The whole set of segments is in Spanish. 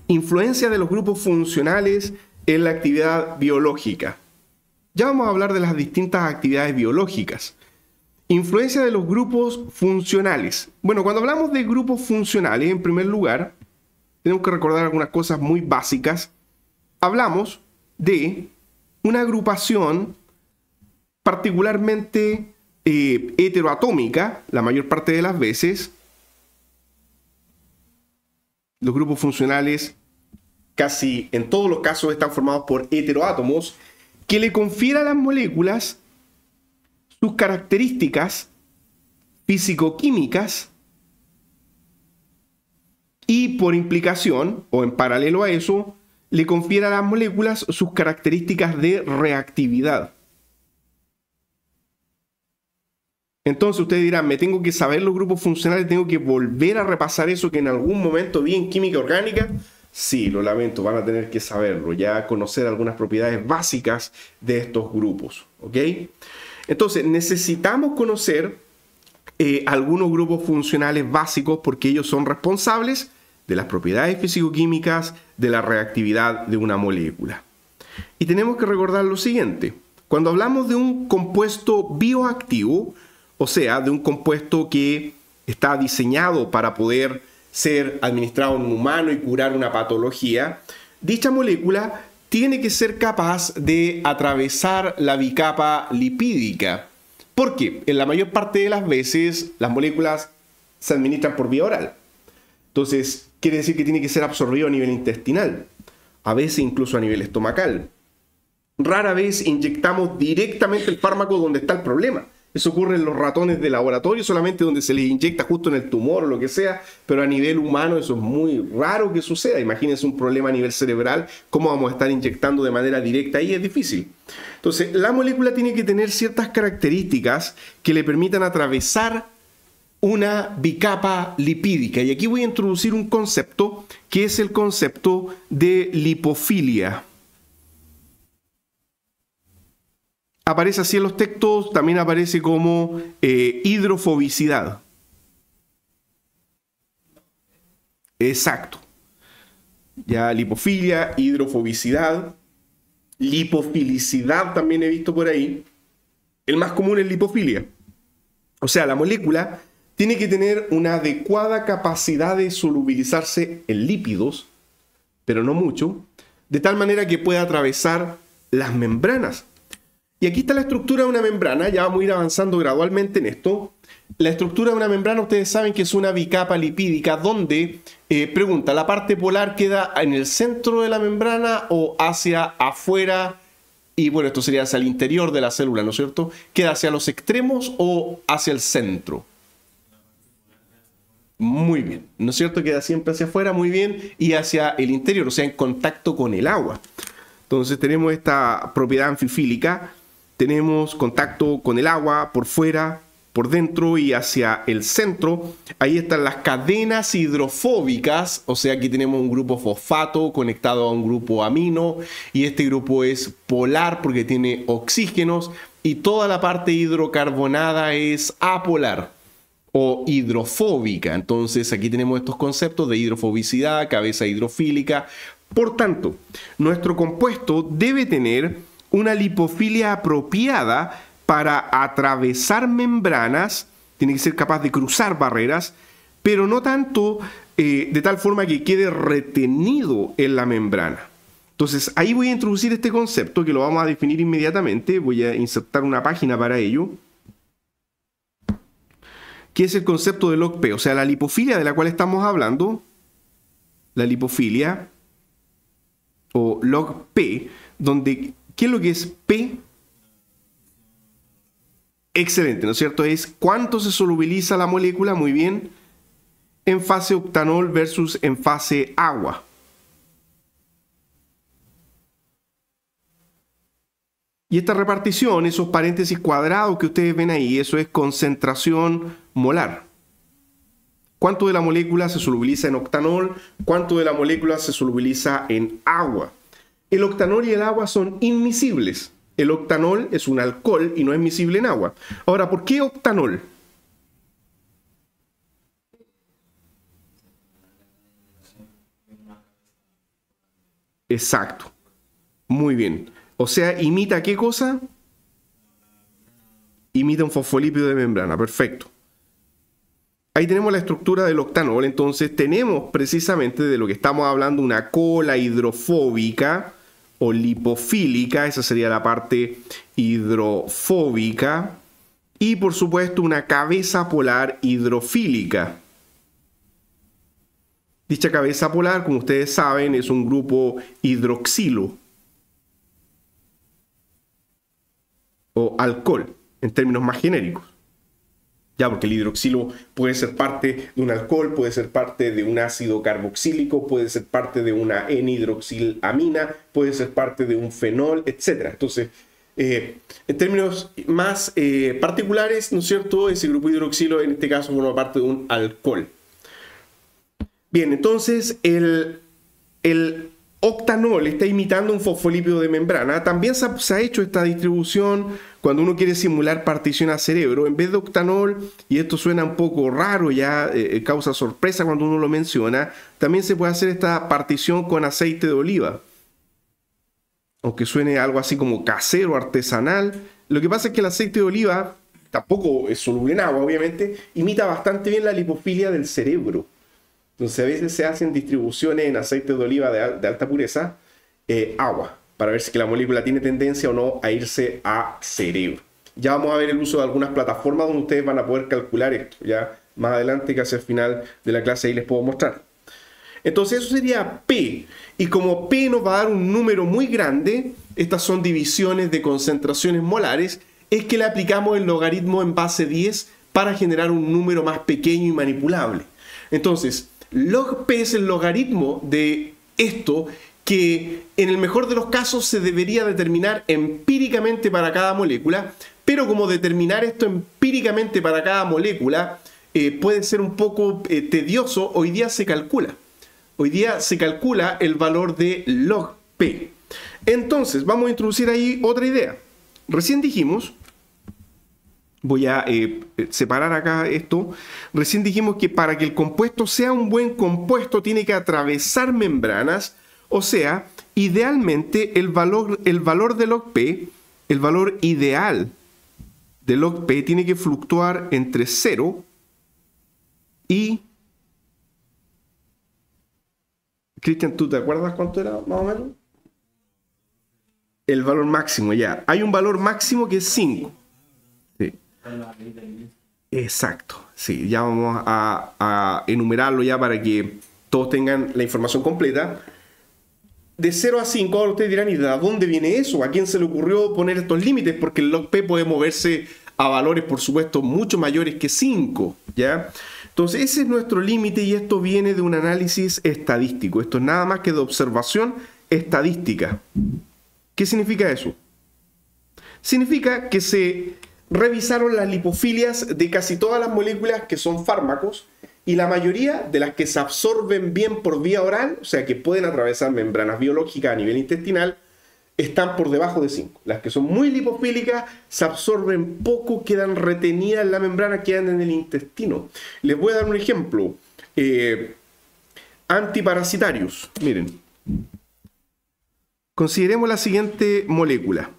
Influencia de los grupos funcionales en la actividad biológica. Ya vamos a hablar de las distintas actividades biológicas. Influencia de los grupos funcionales. Bueno, cuando hablamos de grupos funcionales, en primer lugar, tenemos que recordar algunas cosas muy básicas. Hablamos de una agrupación particularmente heteroatómica, la mayor parte de las veces. Los grupos funcionales casi en todos los casos están formados por heteroátomos que le confieren a las moléculas sus características físico-químicas y por implicación, o en paralelo a eso, le confiere a las moléculas sus características de reactividad. Entonces ustedes dirán, me tengo que saber los grupos funcionales, tengo que volver a repasar eso que en algún momento vi en química orgánica. Sí, lo lamento, van a tener que saberlo, ya conocer algunas propiedades básicas de estos grupos, ¿ok? Entonces necesitamos conocer algunos grupos funcionales básicos porque ellos son responsables de las propiedades físico-químicas de la reactividad de una molécula. Y tenemos que recordar lo siguiente, cuando hablamos de un compuesto bioactivo, o sea, de un compuesto que está diseñado para poder ser administrado en un humano y curar una patología, dicha molécula tiene que ser capaz de atravesar la bicapa lipídica. ¿Por qué? En la mayor parte de las veces las moléculas se administran por vía oral. Entonces, quiere decir que tiene que ser absorbido a nivel intestinal, a veces incluso a nivel estomacal. Rara vez inyectamos directamente el fármaco donde está el problema. Eso ocurre en los ratones de laboratorio, solamente donde se les inyecta justo en el tumor o lo que sea, pero a nivel humano eso es muy raro que suceda. Imagínense un problema a nivel cerebral, ¿cómo vamos a estar inyectando de manera directa ahí? Es difícil. Entonces, la molécula tiene que tener ciertas características que le permitan atravesar una bicapa lipídica. Y aquí voy a introducir un concepto que es el concepto de lipofilia. Aparece así en los textos, también aparece como hidrofobicidad. Exacto. Ya lipofilia, hidrofobicidad, lipofilicidad también he visto por ahí. El más común es lipofilia. O sea, la molécula tiene que tener una adecuada capacidad de solubilizarse en lípidos, pero no mucho, de tal manera que pueda atravesar las membranas. Y aquí está la estructura de una membrana, ya vamos a ir avanzando gradualmente en esto. La estructura de una membrana, ustedes saben que es una bicapa lipídica donde, pregunta, ¿la parte polar queda en el centro de la membrana o hacia afuera? Y bueno, esto sería hacia el interior de la célula, ¿no es cierto? ¿Queda hacia los extremos o hacia el centro? Muy bien, ¿no es cierto? Queda siempre hacia afuera, muy bien, y hacia el interior, o sea, en contacto con el agua. Entonces tenemos esta propiedad anfifílica. Tenemos contacto con el agua por fuera, por dentro y hacia el centro. Ahí están las cadenas hidrofóbicas, o sea, aquí tenemos un grupo fosfato conectado a un grupo amino y este grupo es polar porque tiene oxígenos y toda la parte hidrocarbonada es apolar o hidrofóbica. Entonces aquí tenemos estos conceptos de hidrofobicidad, cabeza hidrofílica. Por tanto, nuestro compuesto debe tener una lipofilia apropiada para atravesar membranas, tiene que ser capaz de cruzar barreras, pero no tanto de tal forma que quede retenido en la membrana. Entonces, ahí voy a introducir este concepto que lo vamos a definir inmediatamente. Voy a insertar una página para ello, que es el concepto de log P, o sea, la lipofilia de la cual estamos hablando, la lipofilia o log P, donde, ¿qué es lo que es P? Excelente, ¿no es cierto? Es cuánto se solubiliza la molécula, muy bien, en fase octanol versus en fase agua. Y esta repartición, esos paréntesis cuadrados que ustedes ven ahí, eso es concentración molar. ¿Cuánto de la molécula se solubiliza en octanol? ¿Cuánto de la molécula se solubiliza en agua? El octanol y el agua son inmiscibles. El octanol es un alcohol y no es miscible en agua. Ahora, ¿por qué octanol? Exacto. Muy bien. O sea, ¿imita qué cosa? Imita un fosfolípido de membrana. Perfecto. Ahí tenemos la estructura del octanol. Entonces tenemos precisamente de lo que estamos hablando una cola hidrofóbica o lipofílica. Esa sería la parte hidrofóbica. Y por supuesto una cabeza polar hidrofílica. Dicha cabeza polar, como ustedes saben, es un grupo hidroxilo o alcohol, en términos más genéricos. Ya, porque el hidroxilo puede ser parte de un alcohol, puede ser parte de un ácido carboxílico, puede ser parte de una N-hidroxilamina, puede ser parte de un fenol, etc. Entonces, en términos más particulares, ¿no es cierto? Ese grupo hidroxilo en este caso forma parte de un alcohol. Bien, entonces el octanol está imitando un fosfolípido de membrana. También se ha hecho esta distribución cuando uno quiere simular partición a cerebro. En vez de octanol, y esto suena un poco raro, ya causa sorpresa cuando uno lo menciona, también se puede hacer esta partición con aceite de oliva. Aunque suene algo así como casero, artesanal. Lo que pasa es que el aceite de oliva, tampoco es soluble en agua, obviamente, imita bastante bien la lipofilia del cerebro. Entonces a veces se hacen distribuciones en aceite de oliva de alta pureza, agua, para ver si la molécula tiene tendencia o no a irse a cerebro. Ya vamos a ver el uso de algunas plataformas donde ustedes van a poder calcular esto. Ya más adelante, casi al final de la clase, ahí les puedo mostrar. Entonces eso sería P. Y como P nos va a dar un número muy grande, estas son divisiones de concentraciones molares, es que le aplicamos el logaritmo en base 10 para generar un número más pequeño y manipulable. Entonces, log P es el logaritmo de esto que en el mejor de los casos se debería determinar empíricamente para cada molécula, pero como determinar esto empíricamente para cada molécula puede ser un poco tedioso, hoy día se calcula. Hoy día se calcula el valor de log P. Entonces, vamos a introducir ahí otra idea. Recién dijimos, voy a separar acá esto, recién dijimos que para que el compuesto sea un buen compuesto tiene que atravesar membranas, o sea, idealmente el valor de log P, el valor ideal de log P tiene que fluctuar entre 0 y... Cristian, ¿tú te acuerdas cuánto era más o menos? El valor máximo, ya. Hay un valor máximo que es 5. Sí. Exacto. Sí, ya vamos a enumerarlo ya para que todos tengan la información completa. De 0 a 5, ahora ustedes dirán, ¿y de dónde viene eso? ¿A quién se le ocurrió poner estos límites? Porque el log P puede moverse a valores, por supuesto, mucho mayores que 5, ¿ya? Entonces, ese es nuestro límite y esto viene de un análisis estadístico. Esto es nada más que de observación estadística. ¿Qué significa eso? Significa que se revisaron las lipofilias de casi todas las moléculas que son fármacos y la mayoría de las que se absorben bien por vía oral, o sea que pueden atravesar membranas biológicas a nivel intestinal, están por debajo de 5. Las que son muy lipofílicas se absorben poco, quedan retenidas en la membrana, quedan en el intestino. Les voy a dar un ejemplo. Antiparasitarios. Miren. Consideremos la siguiente molécula.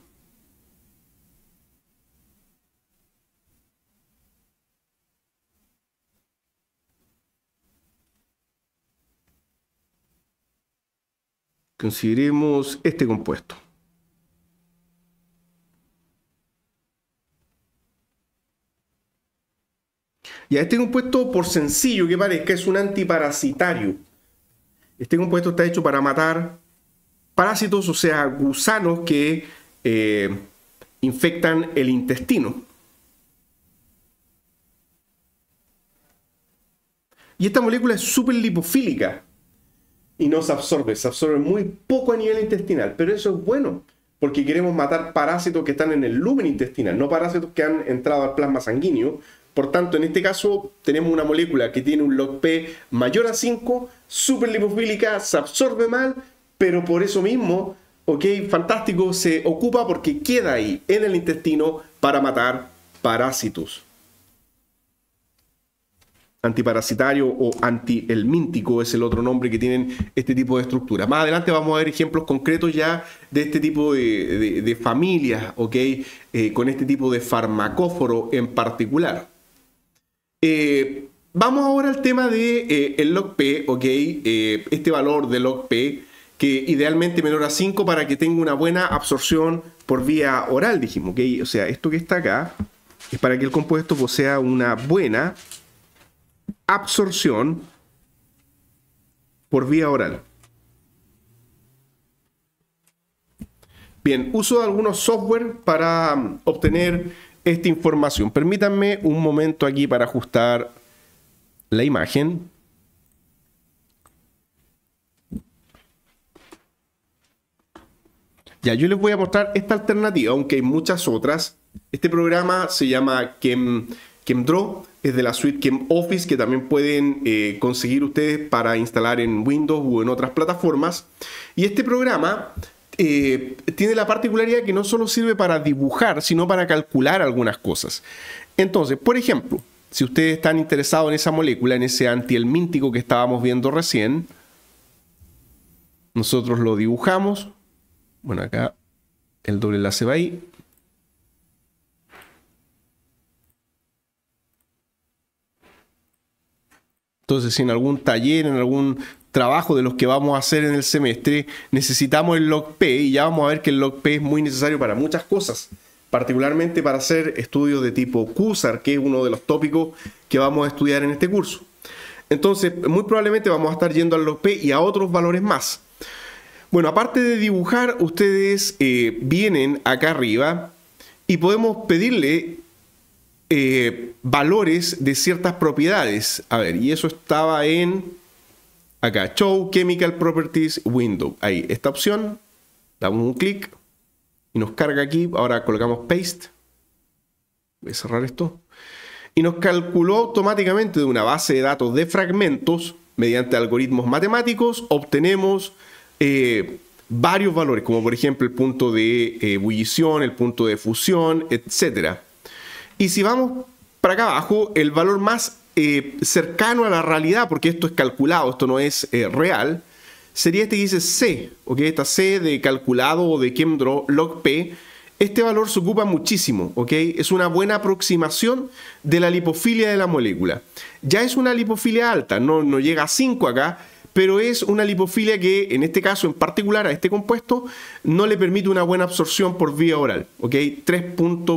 Consideremos este compuesto. Ya, este compuesto, por sencillo que parezca, es un antiparasitario. Este compuesto está hecho para matar parásitos, o sea, gusanos que infectan el intestino. Y esta molécula es súper lipofílica y no se absorbe muy poco a nivel intestinal, pero eso es bueno, porque queremos matar parásitos que están en el lumen intestinal, no parásitos que han entrado al plasma sanguíneo. Por tanto, en este caso tenemos una molécula que tiene un log P mayor a 5, súper lipofílica, se absorbe mal, pero por eso mismo, ok, fantástico, se ocupa porque queda ahí en el intestino para matar parásitos. antiparasitario o antihelmíntico es el otro nombre que tienen este tipo de estructuras. Más adelante vamos a ver ejemplos concretos ya de este tipo de familias, ¿ok? Con este tipo de farmacóforo en particular. Vamos ahora al tema de el log-P, ¿ok? Este valor de log-P, que idealmente menor a 5 para que tenga una buena absorción por vía oral, dijimos, ¿ok? O sea, esto que está acá es para que el compuesto posea una buena absorción por vía oral. Bien, uso de algunos software para obtener esta información. Permítanme un momento aquí para ajustar la imagen. Ya, yo les voy a mostrar esta alternativa, aunque hay muchas otras. Este programa se llama ChemDraw, es de la suite ChemOffice, que también pueden conseguir ustedes para instalar en Windows o en otras plataformas. Y este programa tiene la particularidad que no solo sirve para dibujar, sino para calcular algunas cosas. Entonces, por ejemplo, si ustedes están interesados en esa molécula, en ese antihelmíntico que estábamos viendo recién, nosotros lo dibujamos. Bueno, acá el doble enlace va ahí. Entonces, si en algún taller, en algún trabajo de los que vamos a hacer en el semestre, necesitamos el log-P, y ya vamos a ver que el log-P es muy necesario para muchas cosas, particularmente para hacer estudios de tipo QSAR, que es uno de los tópicos que vamos a estudiar en este curso. Entonces, muy probablemente vamos a estar yendo al log-P y a otros valores más. Bueno, aparte de dibujar, ustedes vienen acá arriba y podemos pedirle valores de ciertas propiedades. A ver, y eso estaba en acá, Show Chemical Properties Window. Ahí, esta opción, damos un clic y nos carga aquí. Ahora colocamos Paste. Voy a cerrar esto. Y nos calculó automáticamente de una base de datos de fragmentos, mediante algoritmos matemáticos, obtenemos varios valores, como por ejemplo el punto de ebullición, el punto de fusión, etc. Y si vamos para acá abajo, el valor más cercano a la realidad, porque esto es calculado, esto no es real, sería este que dice C, ¿ok? Esta C de calculado o de ChemDraw log-P. Este valor se ocupa muchísimo, ¿ok? Es una buena aproximación de la lipofilia de la molécula. Ya es una lipofilia alta, no llega a 5 acá, pero es una lipofilia que, en este caso en particular, a este compuesto, no le permite una buena absorción por vía oral, ¿ok?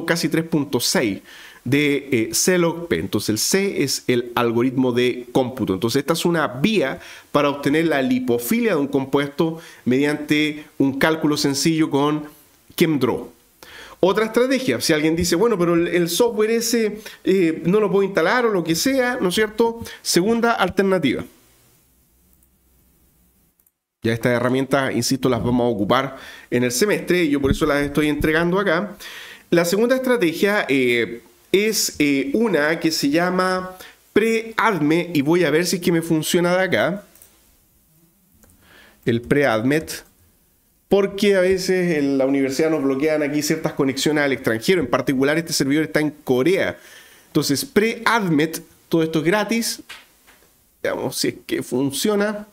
Casi 3.6 de C log-P. Entonces el C es el algoritmo de cómputo. Entonces esta es una vía para obtener la lipofilia de un compuesto mediante un cálculo sencillo con ChemDraw. Otra estrategia, si alguien dice, bueno, pero el software ese no lo puedo instalar o lo que sea, ¿no es cierto? Segunda alternativa. Ya estas herramientas, insisto, las vamos a ocupar en el semestre y yo por eso las estoy entregando acá. La segunda estrategia es una que se llama PreAdMe y voy a ver si es que me funciona de acá. El PreAdMe, porque a veces en la universidad nos bloquean aquí ciertas conexiones al extranjero. En particular, este servidor está en Corea. Entonces, PreAdMe, todo esto es gratis. Veamos si es que funciona.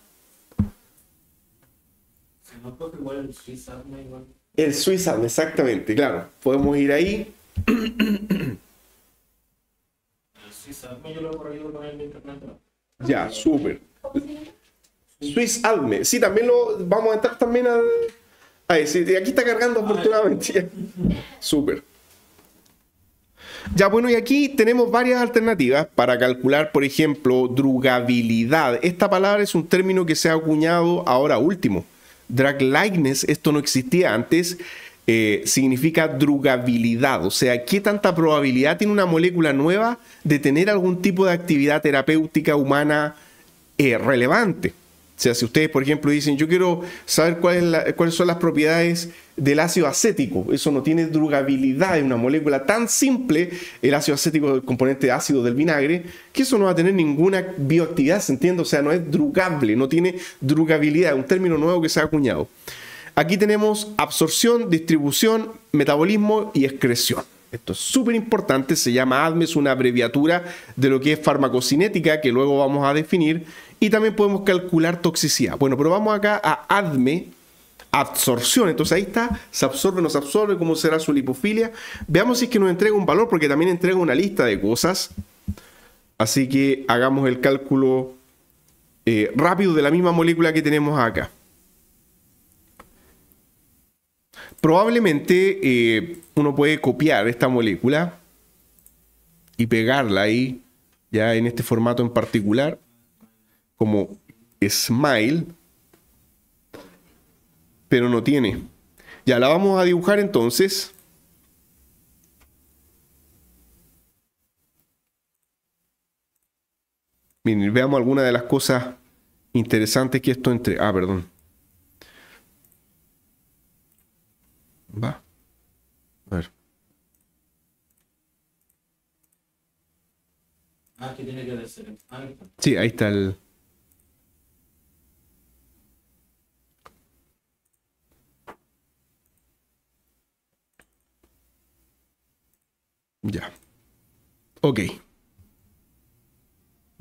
Igual el SwissAdMe igual. El SwissAdMe, exactamente, claro. Podemos ir ahí. El SwissAdMe yo lo he corrido con el internet. Ya, súper. SwissAdMe. Sí, también lo vamos a entrar también a... Ahí, sí, aquí está cargando afortunadamente. Súper. Ya, bueno, y aquí tenemos varias alternativas para calcular, por ejemplo, drugabilidad. Esta palabra es un término que se ha acuñado ahora último. Drug likeness, esto no existía antes, significa drugabilidad. O sea, ¿qué tanta probabilidad tiene una molécula nueva de tener algún tipo de actividad terapéutica humana relevante? O sea, si ustedes, por ejemplo, dicen, yo quiero saber cuáles son las propiedades del ácido acético, eso no tiene drugabilidad, es una molécula tan simple, el ácido acético, el componente ácido del vinagre, que eso no va a tener ninguna bioactividad, ¿se entiende? O sea, no es drugable, no tiene drugabilidad, un término nuevo que se ha acuñado. Aquí tenemos absorción, distribución, metabolismo y excreción. Esto es súper importante, se llama ADME, es una abreviatura de lo que es farmacocinética, que luego vamos a definir, y también podemos calcular toxicidad. Bueno, pero vamos acá a ADME, absorción. Entonces ahí está, se absorbe, no se absorbe, cómo será su lipofilia. Veamos si es que nos entrega un valor, porque también entrega una lista de cosas. Así que hagamos el cálculo rápido de la misma molécula que tenemos acá. Probablemente uno puede copiar esta molécula y pegarla ahí, ya en este formato en particular, como Smile, pero no tiene. Ya la vamos a dibujar entonces. Miren, veamos algunas de las cosas interesantes que esto entre... Ah, perdón. Va. A ver. Ah, ¿qué tiene que ser? Ahí está. Sí, ahí está el... Ya. Ok.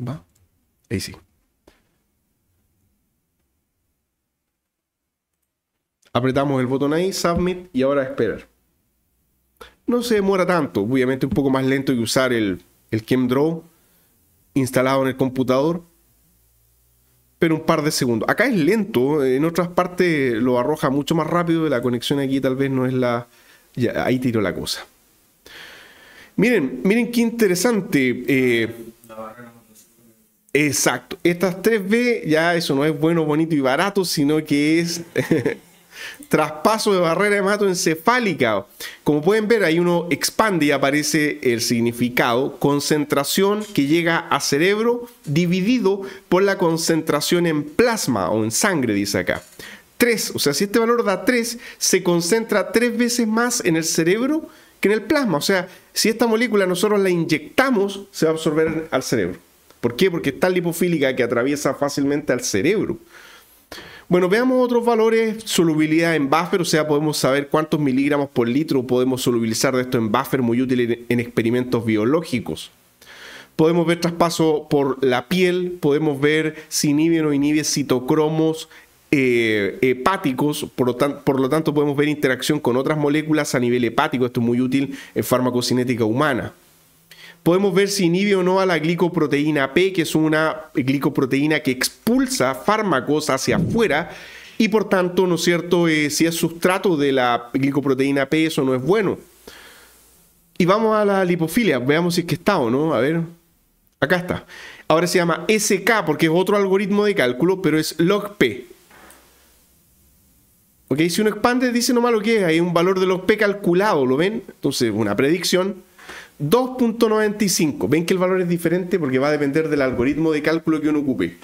Va. Ahí sí. Apretamos el botón ahí, Submit, y ahora esperar. No se demora tanto, obviamente un poco más lento que usar el ChemDraw instalado en el computador, pero un par de segundos. Acá es lento, en otras partes lo arroja mucho más rápido, la conexión aquí tal vez no es la... Ya, ahí tiró la cosa. Miren qué interesante. La barrera no se Exacto, estas 3B ya eso no es bueno, bonito y barato, sino que es traspaso de barrera hematoencefálica. Como pueden ver, ahí uno expande y aparece el significado: concentración que llega a cerebro dividido por la concentración en plasma o en sangre, dice acá. 3, o sea, si este valor da 3, se concentra 3 veces más en el cerebro que en el plasma. O sea, si esta molécula nosotros la inyectamos, se va a absorber al cerebro. ¿Por qué? Porque es tan lipofílica que atraviesa fácilmente al cerebro. Bueno, veamos otros valores. Solubilidad en buffer, o sea, podemos saber cuántos miligramos por litro podemos solubilizar de esto en buffer, muy útil en experimentos biológicos. Podemos ver traspaso por la piel, podemos ver si inhibe o no inhibe citocromos hepáticos, por lo tanto podemos ver interacción con otras moléculas a nivel hepático. Esto es muy útil en farmacocinética humana. Podemos ver si inhibe o no a la glicoproteína P, que es una glicoproteína que expulsa fármacos hacia afuera y por tanto, ¿no es cierto?, si es sustrato de la glicoproteína P, eso no es bueno. Y vamos a la lipofilia, veamos si es que está o no, a ver, acá está. Ahora se llama SK porque es otro algoritmo de cálculo, pero es log-P. Ok, si uno expande, dice nomás lo que es, hay un valor de log-P calculado, ¿lo ven? Entonces, una predicción. 2.95. Ven que el valor es diferente porque va a depender del algoritmo de cálculo que uno ocupe.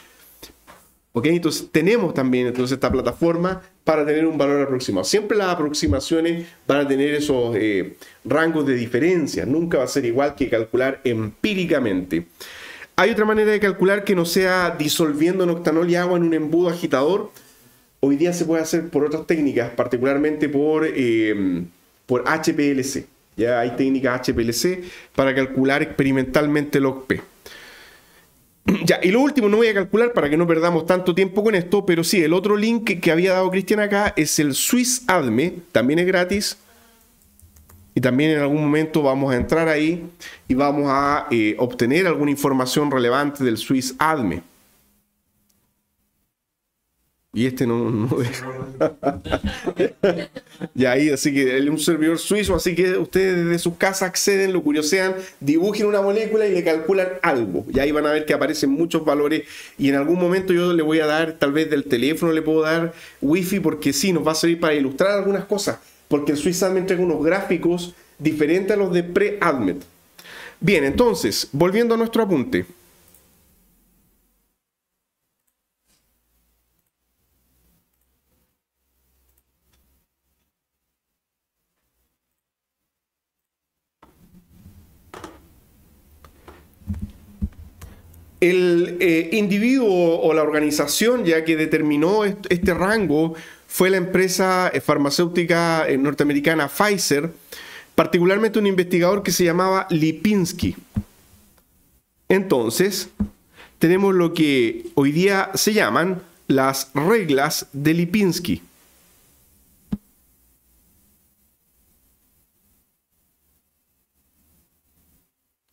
Ok, entonces tenemos también esta plataforma para tener un valor aproximado. Siempre las aproximaciones van a tener esos rangos de diferencia. Nunca va a ser igual que calcular empíricamente. Hay otra manera de calcular que no sea disolviendo noctanol y agua en un embudo agitador. Hoy día se puede hacer por otras técnicas, particularmente por HPLC. Ya hay técnicas HPLC para calcular experimentalmente log-P. Ya, y lo último, no voy a calcular para que no perdamos tanto tiempo con esto, pero sí, el otro link que había dado Cristian acá es el Swiss ADME, también es gratis. Y también en algún momento vamos a entrar ahí y vamos a obtener alguna información relevante del Swiss ADME. Y este no ya ahí, así que es un servidor suizo, así que ustedes desde sus casas acceden, lo curiosean, dibujen una molécula y le calculan algo. Y ahí van a ver que aparecen muchos valores y en algún momento yo le voy a dar, tal vez del teléfono le puedo dar wifi, porque sí, nos va a servir para ilustrar algunas cosas, porque el Swiss ADME entrega unos gráficos diferentes a los de pre-ADMET. Bien, entonces, volviendo a nuestro apunte. El individuo o la organización ya que determinó este rango fue la empresa farmacéutica norteamericana Pfizer, particularmente un investigador que se llamaba Lipinski. Entonces, tenemos lo que hoy día se llaman las reglas de Lipinski.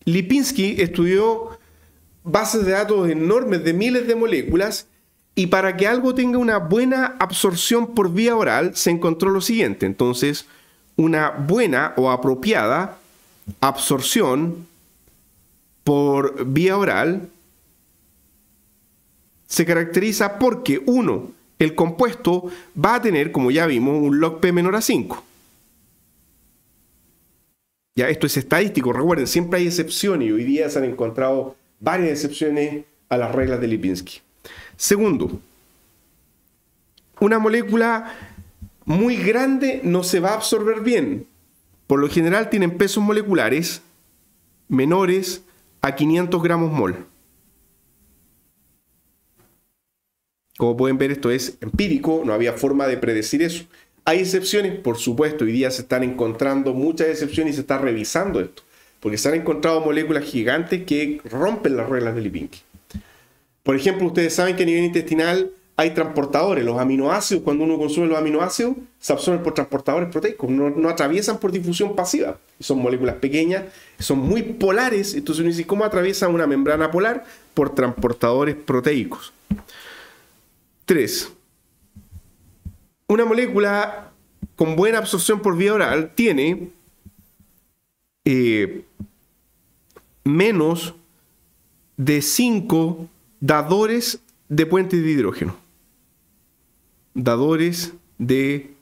Lipinski estudió bases de datos enormes de miles de moléculas y para que algo tenga una buena absorción por vía oral se encontró lo siguiente. Entonces, una buena o apropiada absorción por vía oral se caracteriza porque, uno, el compuesto va a tener, como ya vimos, un log P menor a 5. Ya, esto es estadístico, recuerden, siempre hay excepciones y hoy día se han encontrado varias excepciones a las reglas de Lipinski. Segundo, una molécula muy grande no se va a absorber bien. Por lo general tienen pesos moleculares menores a 500 gramos mol. Como pueden ver, esto es empírico, no había forma de predecir eso. ¿Hay excepciones? Por supuesto, hoy día se están encontrando muchas excepciones y se está revisando esto, porque se han encontrado moléculas gigantes que rompen las reglas de Lipinski. Por ejemplo, ustedes saben que a nivel intestinal hay transportadores. Los aminoácidos, cuando uno consume los aminoácidos, se absorben por transportadores proteicos, no atraviesan por difusión pasiva. Son moléculas pequeñas, son muy polares, entonces uno dice, ¿cómo atraviesa una membrana polar? Por transportadores proteicos. 3. Una molécula con buena absorción por vía oral tiene menos de 5 dadores de puentes de hidrógeno. Dadores de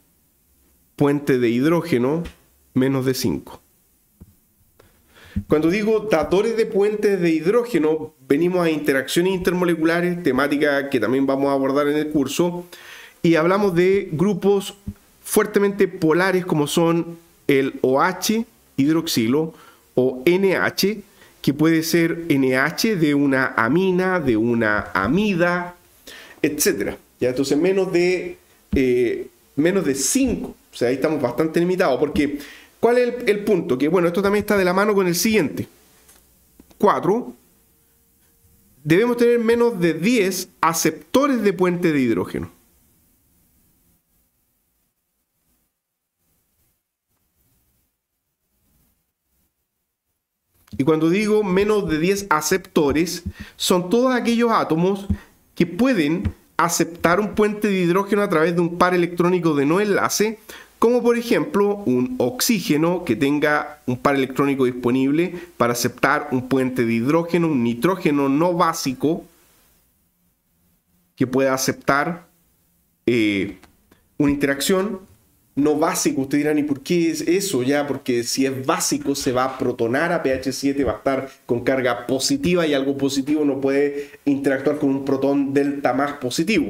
puente de hidrógeno, menos de 5. Cuando digo dadores de puentes de hidrógeno, venimos a interacciones intermoleculares, temática que también vamos a abordar en el curso, y hablamos de grupos fuertemente polares como son el OH, hidroxilo, o NH, que puede ser NH de una amina, de una amida, etc. ¿Ya? Entonces menos de 5. O sea, ahí estamos bastante limitados. Porque, ¿cuál es el punto? Que bueno, esto también está de la mano con el siguiente. 4. Debemos tener menos de 10 aceptores de puente de hidrógeno. Y cuando digo menos de 10 aceptores, son todos aquellos átomos que pueden aceptar un puente de hidrógeno a través de un par electrónico de no enlace, como por ejemplo un oxígeno que tenga un par electrónico disponible para aceptar un puente de hidrógeno, un nitrógeno no básico que pueda aceptar una interacción. No básico, ustedes dirán, ¿y por qué es eso? Ya, porque si es básico se va a protonar a pH 7, va a estar con carga positiva y algo positivo no puede interactuar con un protón delta más positivo.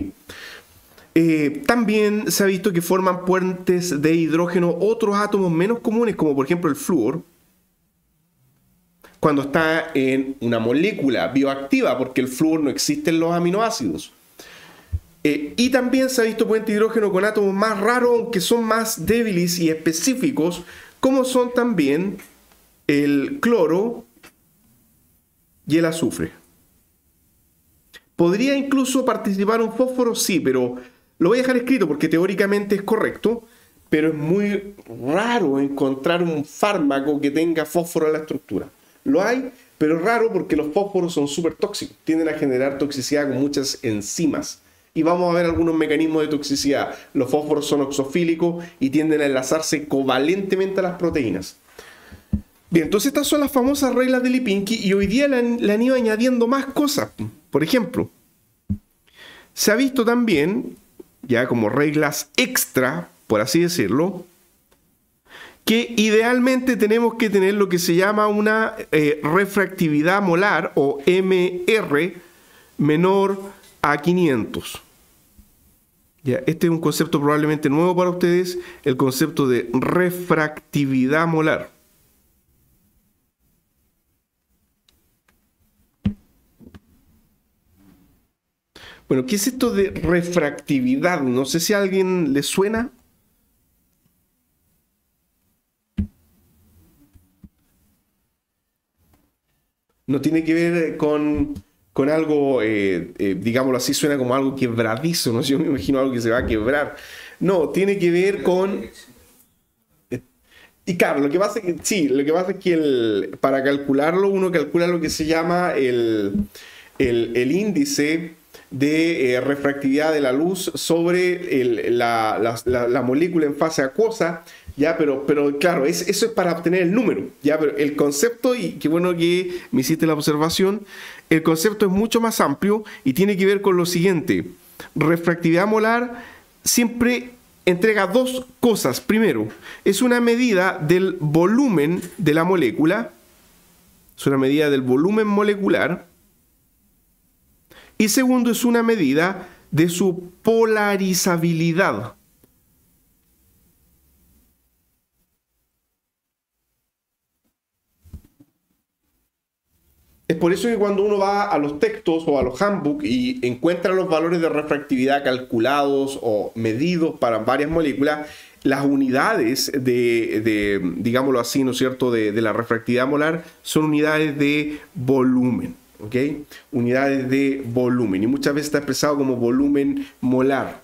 También se ha visto que forman puentes de hidrógeno otros átomos menos comunes, como por ejemplo el flúor, cuando está en una molécula bioactiva, porque el flúor no existe en los aminoácidos. Y también se ha visto puente de hidrógeno con átomos más raros, aunque son más débiles y específicos, como son también el cloro y el azufre. ¿Podría incluso participar un fósforo? Sí, pero lo voy a dejar escrito porque teóricamente es correcto, pero es muy raro encontrar un fármaco que tenga fósforo en la estructura. Lo hay, pero es raro porque los fósforos son súper tóxicos, tienden a generar toxicidad con muchas enzimas. Y vamos a ver algunos mecanismos de toxicidad. Los fósforos son oxofílicos y tienden a enlazarse covalentemente a las proteínas. Bien, entonces estas son las famosas reglas de Lipinski y hoy día le han ido añadiendo más cosas. Por ejemplo, se ha visto también, ya como reglas extra, por así decirlo, que idealmente tenemos que tener lo que se llama una refractividad molar o MR menor a 500. Ya, este es un concepto probablemente nuevo para ustedes, el concepto de refractividad molar. Bueno, ¿qué es esto de refractividad? No sé si a alguien le suena. No tiene que ver con algo, digámoslo así, suena como algo quebradizo, ¿no? Yo me imagino algo que se va a quebrar. No, tiene que ver con... Y claro, lo que pasa es que, sí, lo que pasa es que para calcularlo, uno calcula lo que se llama el índice de refractividad de la luz sobre la molécula en fase acuosa, ¿ya? Pero claro, eso es para obtener el número, ¿ya? Pero el concepto, y qué bueno que me hiciste la observación, el concepto es mucho más amplio y tiene que ver con lo siguiente. Refractividad molar siempre entrega dos cosas. Primero, es una medida del volumen de la molécula, es una medida del volumen molecular. Y segundo, es una medida de su polarizabilidad. Es por eso que cuando uno va a los textos o a los handbooks y encuentra los valores de refractividad calculados o medidos para varias moléculas, las unidades digámoslo así, ¿no es cierto?, de la refractividad molar son unidades de volumen, ¿ok? Unidades de volumen, y muchas veces está expresado como volumen molar.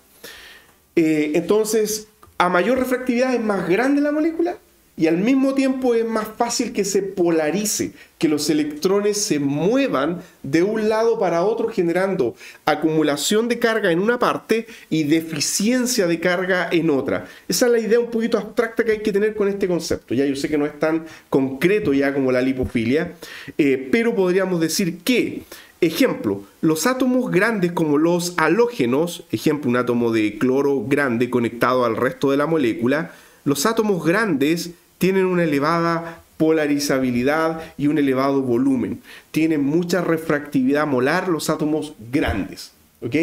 Entonces, a mayor refractividad es más grande la molécula, y al mismo tiempo es más fácil que se polarice, que los electrones se muevan de un lado para otro, generando acumulación de carga en una parte y deficiencia de carga en otra. Esa es la idea un poquito abstracta que hay que tener con este concepto. Ya yo sé que no es tan concreto ya como la lipofilia, pero podríamos decir que, ejemplo, los átomos grandes como los halógenos, ejemplo, un átomo de cloro grande conectado al resto de la molécula, los átomos grandes tienen una elevada polarizabilidad y un elevado volumen. Tienen mucha refractividad molar los átomos grandes. ¿Ok?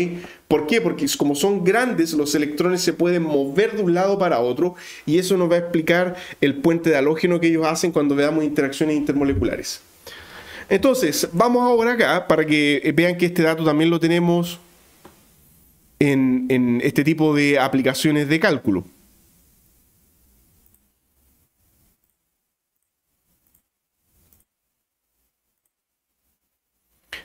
¿Por qué? Porque como son grandes, los electrones se pueden mover de un lado para otro, y eso nos va a explicar el puente de halógeno que ellos hacen cuando veamos interacciones intermoleculares. Entonces, vamos ahora acá para que vean que este dato también lo tenemos en este tipo de aplicaciones de cálculo.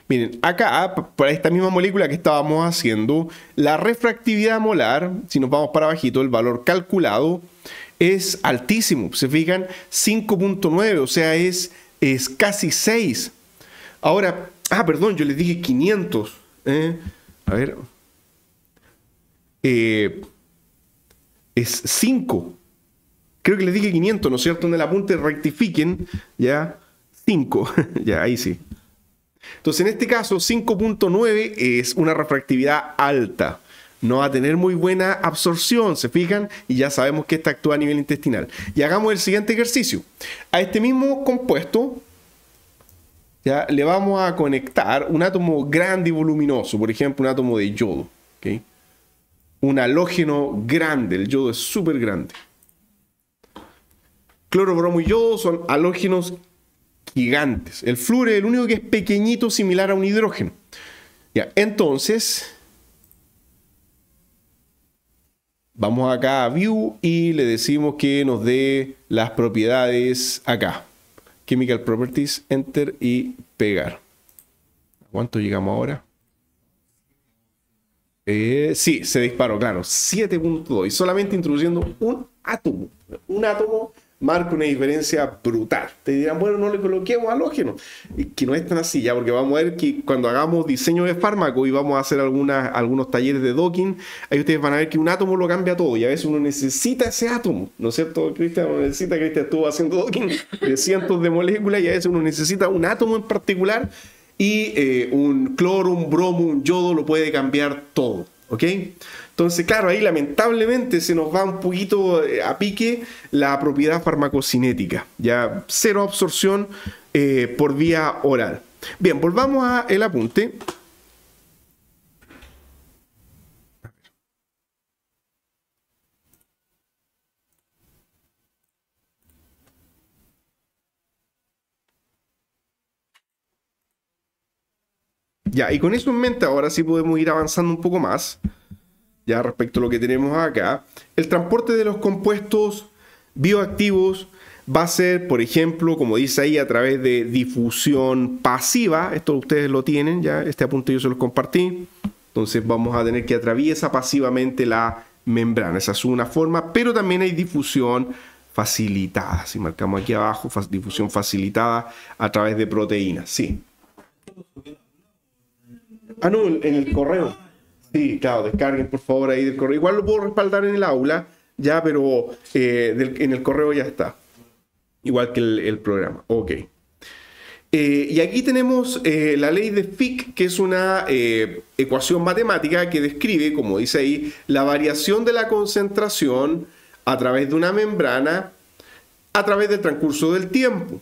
Miren, acá, para esta misma molécula que estábamos haciendo, la refractividad molar, si nos vamos para abajito, el valor calculado es altísimo. Se fijan, 5.9, o sea, es casi 6. Ahora, perdón, yo les dije 500. A ver. Es 5. Creo que les dije 500, ¿no es cierto? En el apunte rectifiquen, ya, 5. Ya, ahí sí. Entonces, en este caso, 5.9 es una refractividad alta. No va a tener muy buena absorción, ¿se fijan? Y ya sabemos que esta actúa a nivel intestinal. Y hagamos el siguiente ejercicio. A este mismo compuesto, ya, le vamos a conectar un átomo grande y voluminoso. Por ejemplo, un átomo de yodo. ¿Okay? Un halógeno grande. El yodo es súper grande. Cloro, bromo y yodo son halógenos gigantes. El flúor es el único que es pequeñito, similar a un hidrógeno. Ya, entonces, vamos acá a View y le decimos que nos dé las propiedades acá. Chemical Properties, Enter y pegar. ¿A cuánto llegamos ahora? Sí, se disparó, claro. 7.2. Y solamente introduciendo un átomo. Un átomo marca una diferencia brutal. Te dirán, bueno, no le coloquemos halógeno. Y que no es tan así, ya, porque vamos a ver que cuando hagamos diseño de fármaco y vamos a hacer algunos talleres de docking, ahí ustedes van a ver que un átomo lo cambia todo, y a veces uno necesita ese átomo, ¿no es cierto, Cristian? Cristian estuvo haciendo docking de cientos de moléculas, y a veces uno necesita un átomo en particular, y un cloro, un bromo, un yodo lo puede cambiar todo, ¿ok? Entonces, claro, ahí lamentablemente se nos va un poquito a pique la propiedad farmacocinética. Ya, cero absorción por vía oral. Bien, volvamos al apunte. Ya, y con eso en mente, ahora sí podemos ir avanzando un poco más. Ya respecto a lo que tenemos acá, el transporte de los compuestos bioactivos va a ser, por ejemplo, como dice ahí, a través de difusión pasiva. Esto ustedes lo tienen, ya este apunte yo se los compartí. Entonces vamos a tener que atraviesa pasivamente la membrana. Esa es una forma, pero también hay difusión facilitada. Si marcamos aquí abajo, difusión facilitada a través de proteínas. Sí. Ah, no, en el correo. Sí, claro, descarguen por favor ahí del correo. Igual lo puedo respaldar en el aula, ya, pero en el correo ya está. Igual que el programa. Ok. Y aquí tenemos la ley de Fick, que es una ecuación matemática que describe, como dice ahí, la variación de la concentración a través de una membrana a través del transcurso del tiempo.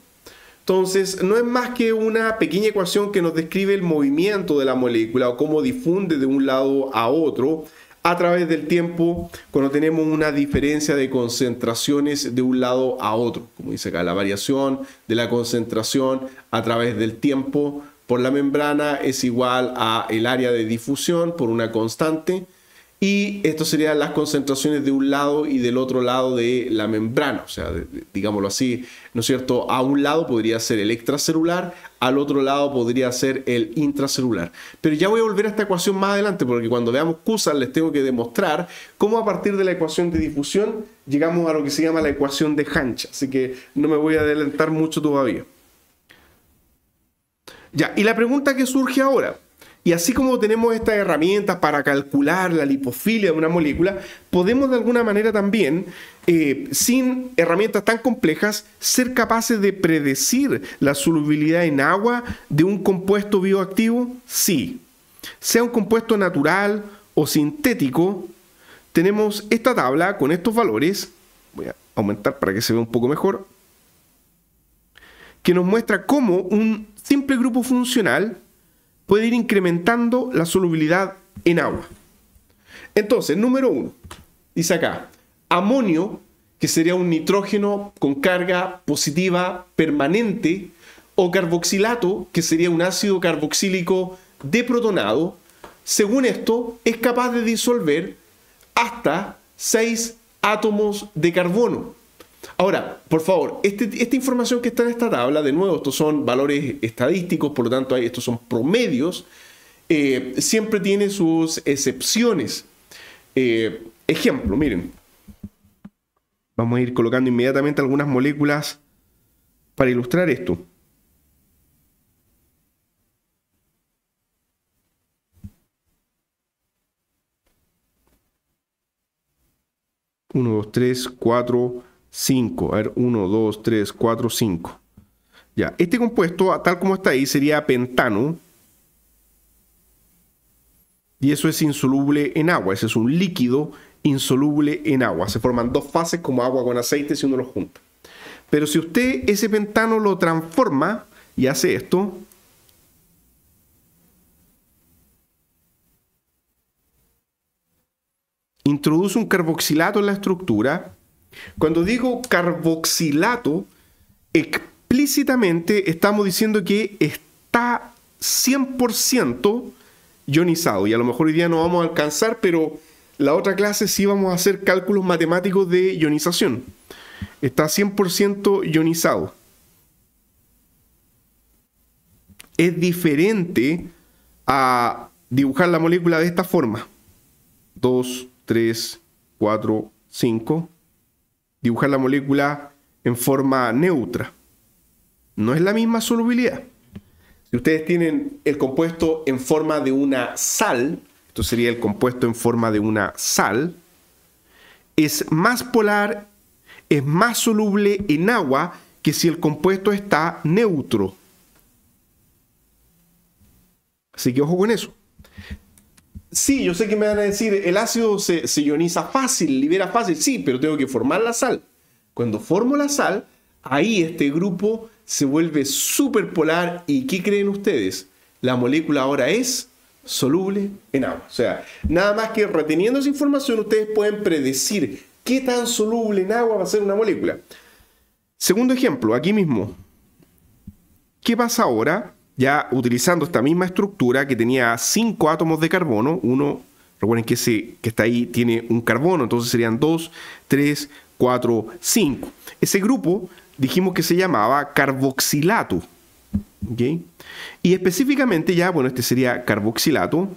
Entonces, no es más que una pequeña ecuación que nos describe el movimiento de la molécula o cómo difunde de un lado a otro a través del tiempo cuando tenemos una diferencia de concentraciones de un lado a otro. Como dice acá, la variación de la concentración a través del tiempo por la membrana es igual a el área de difusión por una constante. Y esto serían las concentraciones de un lado y del otro lado de la membrana. O sea, digámoslo así, ¿no es cierto? A un lado podría ser el extracelular, al otro lado podría ser el intracelular. Pero ya voy a volver a esta ecuación más adelante, porque cuando veamos QSAR les tengo que demostrar cómo a partir de la ecuación de difusión llegamos a lo que se llama la ecuación de Hancha. Así que no me voy a adelantar mucho todavía. Ya, y la pregunta que surge ahora... Y así como tenemos estas herramientas para calcular la lipofilia de una molécula, podemos de alguna manera también, sin herramientas tan complejas, ser capaces de predecir la solubilidad en agua de un compuesto bioactivo. Sí. Sea un compuesto natural o sintético, tenemos esta tabla con estos valores. Voy a aumentar para que se vea un poco mejor. Que nos muestra cómo un simple grupo funcional puede ir incrementando la solubilidad en agua. Entonces, número 1, dice acá, amonio, que sería un nitrógeno con carga positiva permanente, o carboxilato, que sería un ácido carboxílico deprotonado, según esto, es capaz de disolver hasta 6 átomos de carbono. Ahora, por favor, esta información que está en esta tabla, de nuevo, estos son valores estadísticos, por lo tanto, estos son promedios, siempre tiene sus excepciones. Ejemplo, miren. Vamos a ir colocando inmediatamente algunas moléculas para ilustrar esto. Uno, dos, tres, cuatro... 5, a ver, 1, 2, 3, 4, 5. Ya, este compuesto, tal como está ahí, sería pentano. Y eso es insoluble en agua. Ese es un líquido insoluble en agua. Se forman dos fases como agua con aceite si uno los junta. Pero si usted ese pentano lo transforma y hace esto, introduce un carboxilato en la estructura. Cuando digo carboxilato, explícitamente estamos diciendo que está 100% ionizado. Y a lo mejor hoy día no vamos a alcanzar, pero la otra clase sí vamos a hacer cálculos matemáticos de ionización. Está 100% ionizado. Es diferente a dibujar la molécula de esta forma. 2, 3, 4, 5... dibujar la molécula en forma neutra. No es la misma solubilidad. Si ustedes tienen el compuesto en forma de una sal, esto sería el compuesto en forma de una sal, es más polar, es más soluble en agua que si el compuesto está neutro. Así que ojo con eso. Sí, yo sé que me van a decir, el ácido se ioniza fácil, libera fácil. Sí, pero tengo que formar la sal. Cuando formo la sal, ahí este grupo se vuelve súper polar. ¿Y qué creen ustedes? La molécula ahora es soluble en agua. O sea, nada más que reteniendo esa información, ustedes pueden predecir qué tan soluble en agua va a ser una molécula. Segundo ejemplo, aquí mismo. ¿Qué pasa ahora? Ya utilizando esta misma estructura que tenía 5 átomos de carbono, uno, recuerden que ese que está ahí tiene un carbono, entonces serían 2, 3, 4, 5. Ese grupo dijimos que se llamaba carboxilato. ¿Ok? Y específicamente ya, bueno, este sería carboxilato.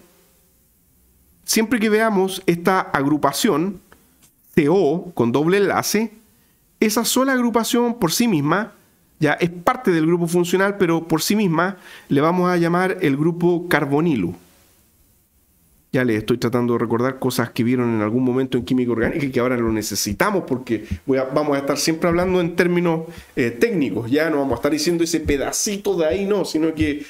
Siempre que veamos esta agrupación CO con doble enlace, esa sola agrupación por sí misma ya es parte del grupo funcional, pero por sí misma le vamos a llamar el grupo carbonilo. Ya les estoy tratando de recordar cosas que vieron en algún momento en química orgánica y que ahora lo necesitamos porque vamos a estar siempre hablando en términos técnicos. Ya no vamos a estar diciendo ese pedacito de ahí, no, sino que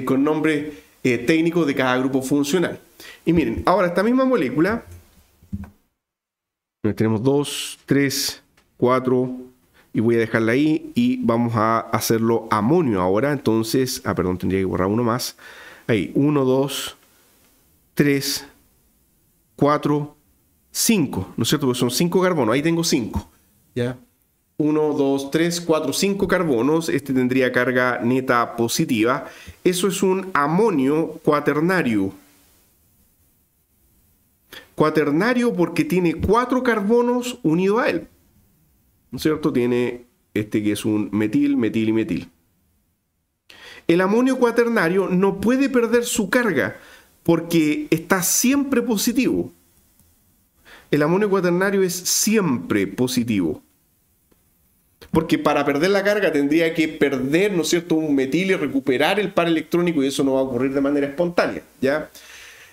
con nombres técnicos de cada grupo funcional. Y miren, ahora esta misma molécula, tenemos 2, 3, 4, y voy a dejarla ahí y vamos a hacerlo amonio ahora. Entonces, perdón, tendría que borrar uno más. Ahí, 1, 2, 3, 4, 5, ¿no es cierto? Porque son 5 carbonos, ahí tengo 5, ¿ya? 1, 2, 3, 4, 5 carbonos, este tendría carga neta positiva. Eso es un amonio cuaternario. Cuaternario porque tiene 4 carbonos unidos a él, ¿no es cierto? Tiene este que es un metil, metil y metil. El amonio cuaternario no puede perder su carga porque está siempre positivo. El amonio cuaternario es siempre positivo. Porque para perder la carga tendría que perder, ¿no es cierto?, un metil y recuperar el par electrónico, y eso no va a ocurrir de manera espontánea, ¿ya?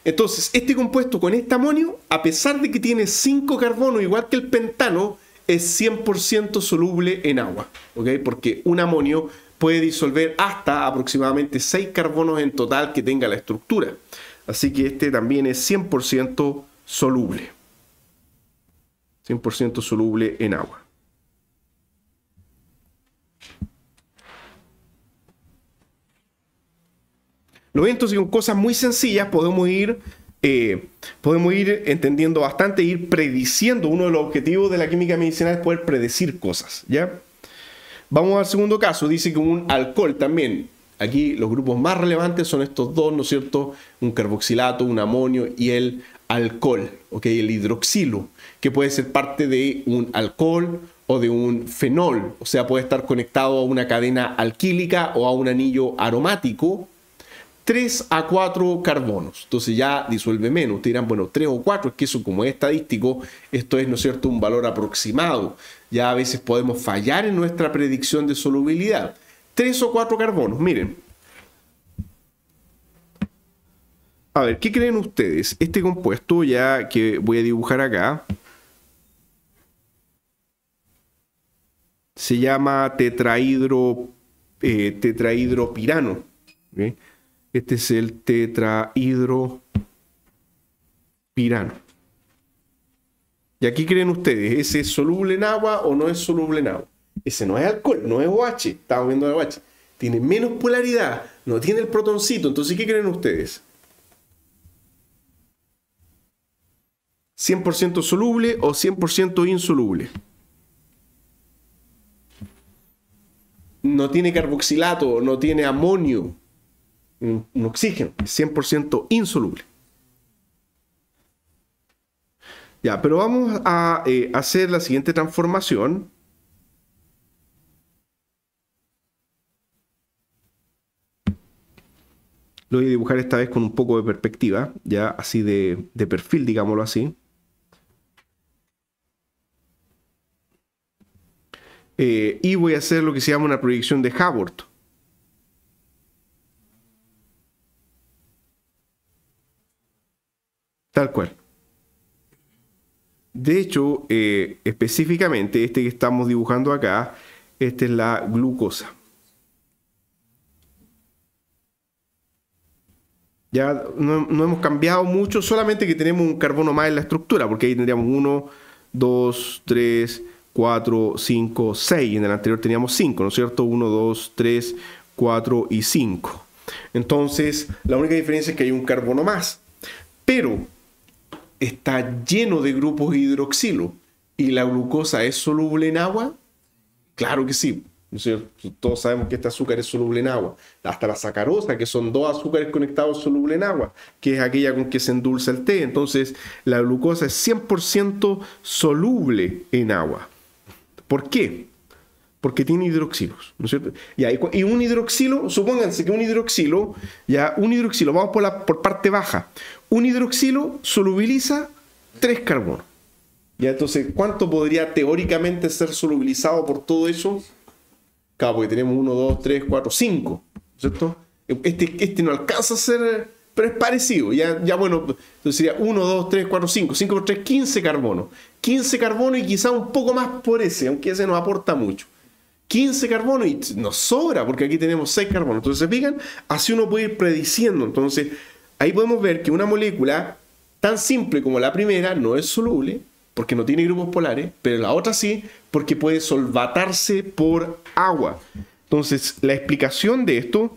Entonces, este compuesto con este amonio, a pesar de que tiene 5 carbonos, igual que el pentano, es 100% soluble en agua, ¿ok? Porque un amonio puede disolver hasta aproximadamente 6 carbonos en total que tenga la estructura. Así que este también es 100% soluble. 100% soluble en agua. ¿Lo ven? Entonces, con cosas muy sencillas podemos ir entendiendo bastante, ir prediciendo. Uno de los objetivos de la química medicinal es poder predecir cosas, ¿ya? Vamos al segundo caso. Dice que un alcohol también. Aquí los grupos más relevantes son estos dos, ¿no es cierto? Un carboxilato, un amonio y el alcohol, ¿ok? El hidroxilo, que puede ser parte de un alcohol o de un fenol. O sea, puede estar conectado a una cadena alquílica o a un anillo aromático. 3 a 4 carbonos. Entonces ya disuelve menos. Ustedes dirán, bueno, 3 o 4, es que eso como es estadístico, esto es, ¿no es cierto?, un valor aproximado. Ya a veces podemos fallar en nuestra predicción de solubilidad. 3 o 4 carbonos, miren. A ver, ¿qué creen ustedes? Este compuesto ya que voy a dibujar acá se llama tetrahidropirano. ¿Okay? Este es el tetrahidropirano. ¿Y aquí creen ustedes? ¿Ese es soluble en agua o no es soluble en agua? Ese no es alcohol, no es OH. Estamos viendo el OH. Tiene menos polaridad, no tiene el protoncito. Entonces, ¿qué creen ustedes? ¿100% soluble o 100% insoluble? No tiene carboxilato, no tiene amonio, un oxígeno, es 100% insoluble. Ya, pero vamos a hacer la siguiente transformación. Lo voy a dibujar esta vez con un poco de perspectiva, ya así de perfil, digámoslo así. Y voy a hacer lo que se llama una proyección de Hubbard. Tal cual. De hecho, específicamente este que estamos dibujando acá, esta es la glucosa. Ya no hemos cambiado mucho, solamente que tenemos un carbono más en la estructura, porque ahí tendríamos 1, 2, 3, 4, 5, 6. En el anterior teníamos 5, ¿no es cierto? 1, 2, 3, 4 y 5. Entonces, la única diferencia es que hay un carbono más. Pero está lleno de grupos hidroxilo. ¿Y la glucosa es soluble en agua? Claro que sí. ¿No es cierto? Todos sabemos que este azúcar es soluble en agua. Hasta la sacarosa, que son 2 azúcares conectados solubles en agua, que es aquella con que se endulza el té. Entonces, la glucosa es 100% soluble en agua. ¿Por qué? porque tiene hidroxilos, ¿no es cierto? Ya, y un hidroxilo, supónganse que un hidroxilo, vamos por parte baja, un hidroxilo solubiliza 3 carbonos. Ya, entonces, ¿cuánto podría teóricamente ser solubilizado por todo eso? Claro, porque tenemos 1, 2, 3, 4, 5, ¿cierto? Este no alcanza a ser, pero es parecido. Ya bueno, entonces sería 1, 2, 3, 4, 5. 5 por 3, 15 carbonos. 15 carbonos y quizá un poco más por ese, aunque ese nos aporta mucho. 15 carbonos y nos sobra, porque aquí tenemos 6 carbonos. Entonces, ¿se fijan? Así uno puede ir prediciendo. Entonces, ahí podemos ver que una molécula tan simple como la primera no es soluble, porque no tiene grupos polares, pero la otra sí, porque puede solvatarse por agua. Entonces, la explicación de esto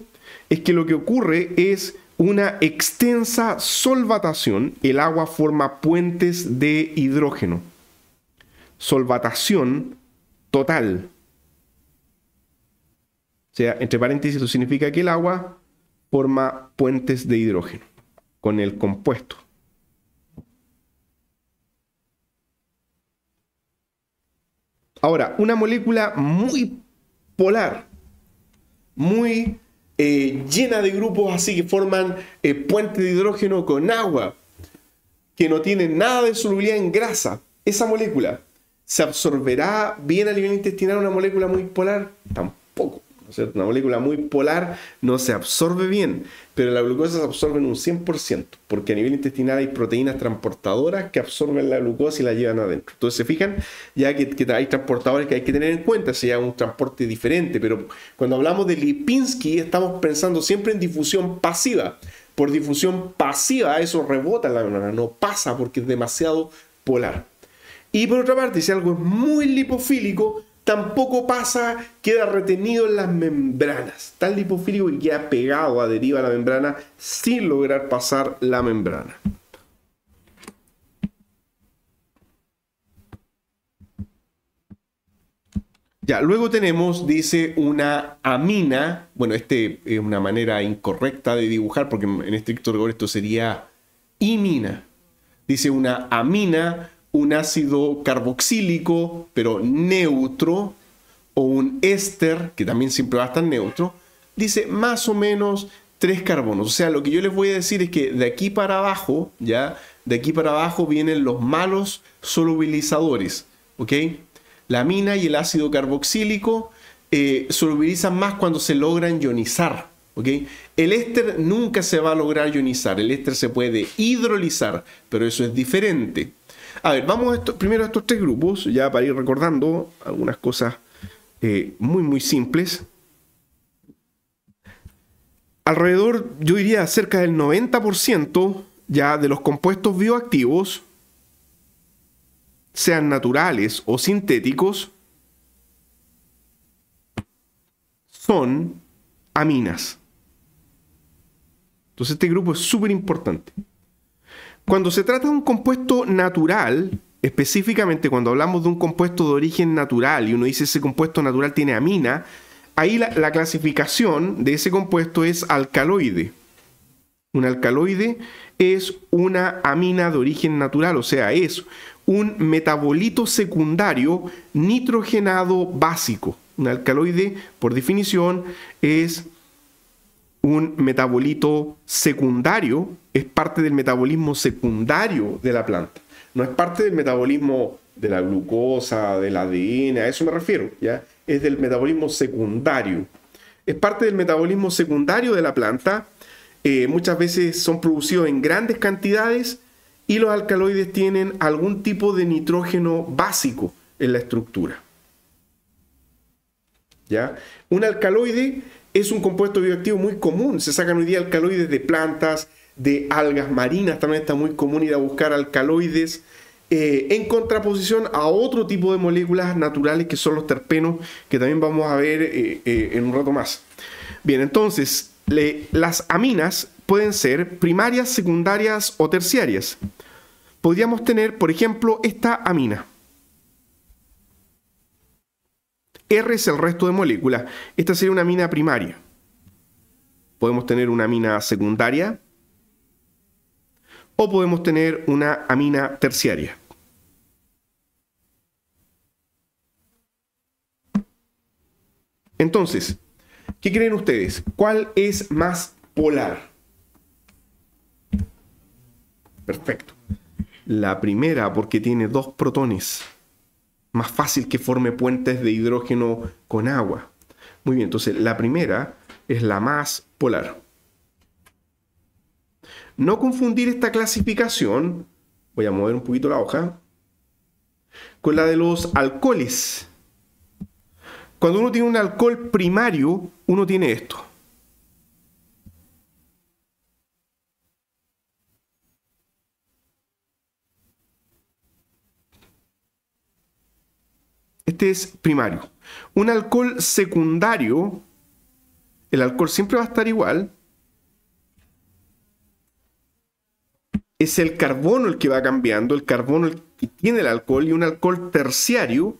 es que lo que ocurre es una extensa solvatación. El agua forma puentes de hidrógeno. Solvatación total. O sea, entre paréntesis, esto significa que el agua forma puentes de hidrógeno con el compuesto. Ahora, una molécula muy polar, muy llena de grupos así que forman puentes de hidrógeno con agua, que no tienen nada de solubilidad en grasa, esa molécula, ¿se absorberá bien a nivel intestinal una molécula muy polar? Tampoco. ¿No es cierto? Una molécula muy polar no se absorbe bien, pero la glucosa se absorbe en un 100%, porque a nivel intestinal hay proteínas transportadoras que absorben la glucosa y la llevan adentro. Entonces, se fijan, ya que hay transportadores que hay que tener en cuenta, sería un transporte diferente, pero cuando hablamos de Lipinski estamos pensando siempre en difusión pasiva. Por difusión pasiva eso rebota en la membrana, no pasa porque es demasiado polar. Y por otra parte, si algo es muy lipofílico, tampoco pasa, queda retenido en las membranas. Tan lipofílico que queda pegado, adherido a la membrana sin lograr pasar la membrana. Ya, luego tenemos, dice, una amina. Bueno, este es una manera incorrecta de dibujar, porque en estricto rigor esto sería imina. Dice una amina, un ácido carboxílico, pero neutro, o un éster, que también siempre va a estar neutro, dice más o menos 3 carbonos. O sea, lo que yo les voy a decir es que de aquí para abajo, ¿ya? De aquí para abajo vienen los malos solubilizadores, ¿ok? La amina y el ácido carboxílico solubilizan más cuando se logran ionizar, ¿ok? El éster nunca se va a lograr ionizar, el éster se puede hidrolizar, pero eso es diferente. A ver, vamos primero a estos 3 grupos, ya para ir recordando algunas cosas muy simples. Alrededor, yo diría, cerca del 90% ya de los compuestos bioactivos, sean naturales o sintéticos, son aminas. Entonces este grupo es súper importante. Cuando se trata de un compuesto natural, específicamente cuando hablamos de un compuesto de origen natural y uno dice ese compuesto natural tiene amina, ahí la clasificación de ese compuesto es alcaloide. Un alcaloide es una amina de origen natural, o sea, es un metabolito secundario nitrogenado básico. Un alcaloide, por definición, es un metabolito secundario, es parte del metabolismo secundario de la planta. No es parte del metabolismo de la glucosa, del ADN, a eso me refiero, ¿ya? Es del metabolismo secundario. Es parte del metabolismo secundario de la planta. Muchas veces son producidos en grandes cantidades y los alcaloides tienen algún tipo de nitrógeno básico en la estructura. ¿Ya? Un alcaloide es un compuesto bioactivo muy común. Se sacan hoy día alcaloides de plantas, de algas marinas. También está muy común ir a buscar alcaloides en contraposición a otro tipo de moléculas naturales que son los terpenos, que también vamos a ver en un rato más. Bien, entonces, las aminas pueden ser primarias, secundarias o terciarias. Podríamos tener, por ejemplo, esta amina. R es el resto de moléculas. Esta sería una amina primaria. Podemos tener una amina secundaria o podemos tener una amina terciaria. Entonces, ¿qué creen ustedes? ¿Cuál es más polar? Perfecto. La primera, porque tiene 2 protones. Más fácil que forme puentes de hidrógeno con agua. Muy bien, entonces la primera es la más polar. No confundir esta clasificación, voy a mover un poquito la hoja, con la de los alcoholes. Cuando uno tiene un alcohol primario, uno tiene esto. Este es primario. Un alcohol secundario, el alcohol siempre va a estar igual. Es el carbono el que va cambiando, el carbono el que tiene el alcohol, y un alcohol terciario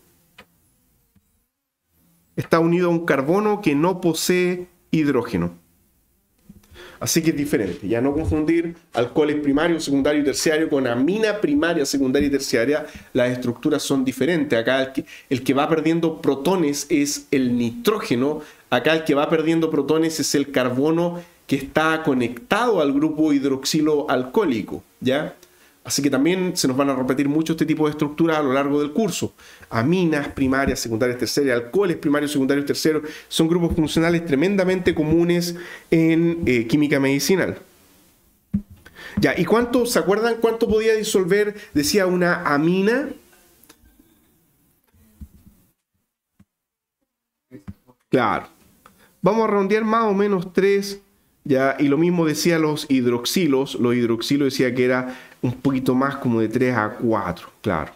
está unido a un carbono que no posee hidrógeno. Así que es diferente. Ya no confundir alcoholes primario, secundario y terciario con amina primaria, secundaria y terciaria. Las estructuras son diferentes. Acá el que va perdiendo protones es el nitrógeno. Acá el que va perdiendo protones es el carbono que está conectado al grupo hidroxilo alcohólico, ¿ya? Así que también se nos van a repetir mucho este tipo de estructuras a lo largo del curso. Aminas primarias, secundarias, terciarias, alcoholes primarios, secundarios, terciarios, son grupos funcionales tremendamente comunes en química medicinal. Ya, ¿y cuánto, se acuerdan cuánto podía disolver, decía, una amina? Claro. Vamos a redondear más o menos 3, ya, y lo mismo decía los hidroxilos decía que era un poquito más como de 3 a 4, claro.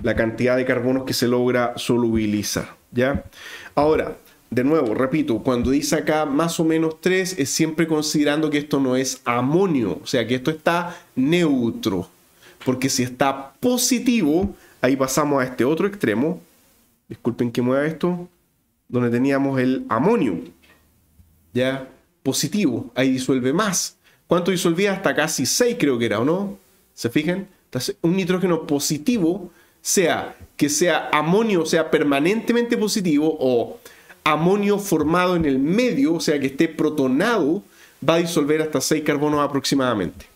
La cantidad de carbonos que se logra solubilizar, ¿ya? Ahora, de nuevo, repito, cuando dice acá más o menos 3, es siempre considerando que esto no es amonio, o sea, que esto está neutro. Porque si está positivo, ahí pasamos a este otro extremo. Disculpen que mueva esto. Donde teníamos el amonio, ¿ya? Positivo, ahí disuelve más. ¿Cuánto disolvía? Hasta casi 6 creo que era, ¿o no? ¿Se fijan? Entonces, un nitrógeno positivo, sea que sea amonio, o sea, permanentemente positivo, o amonio formado en el medio, o sea, que esté protonado, va a disolver hasta 6 carbonos aproximadamente.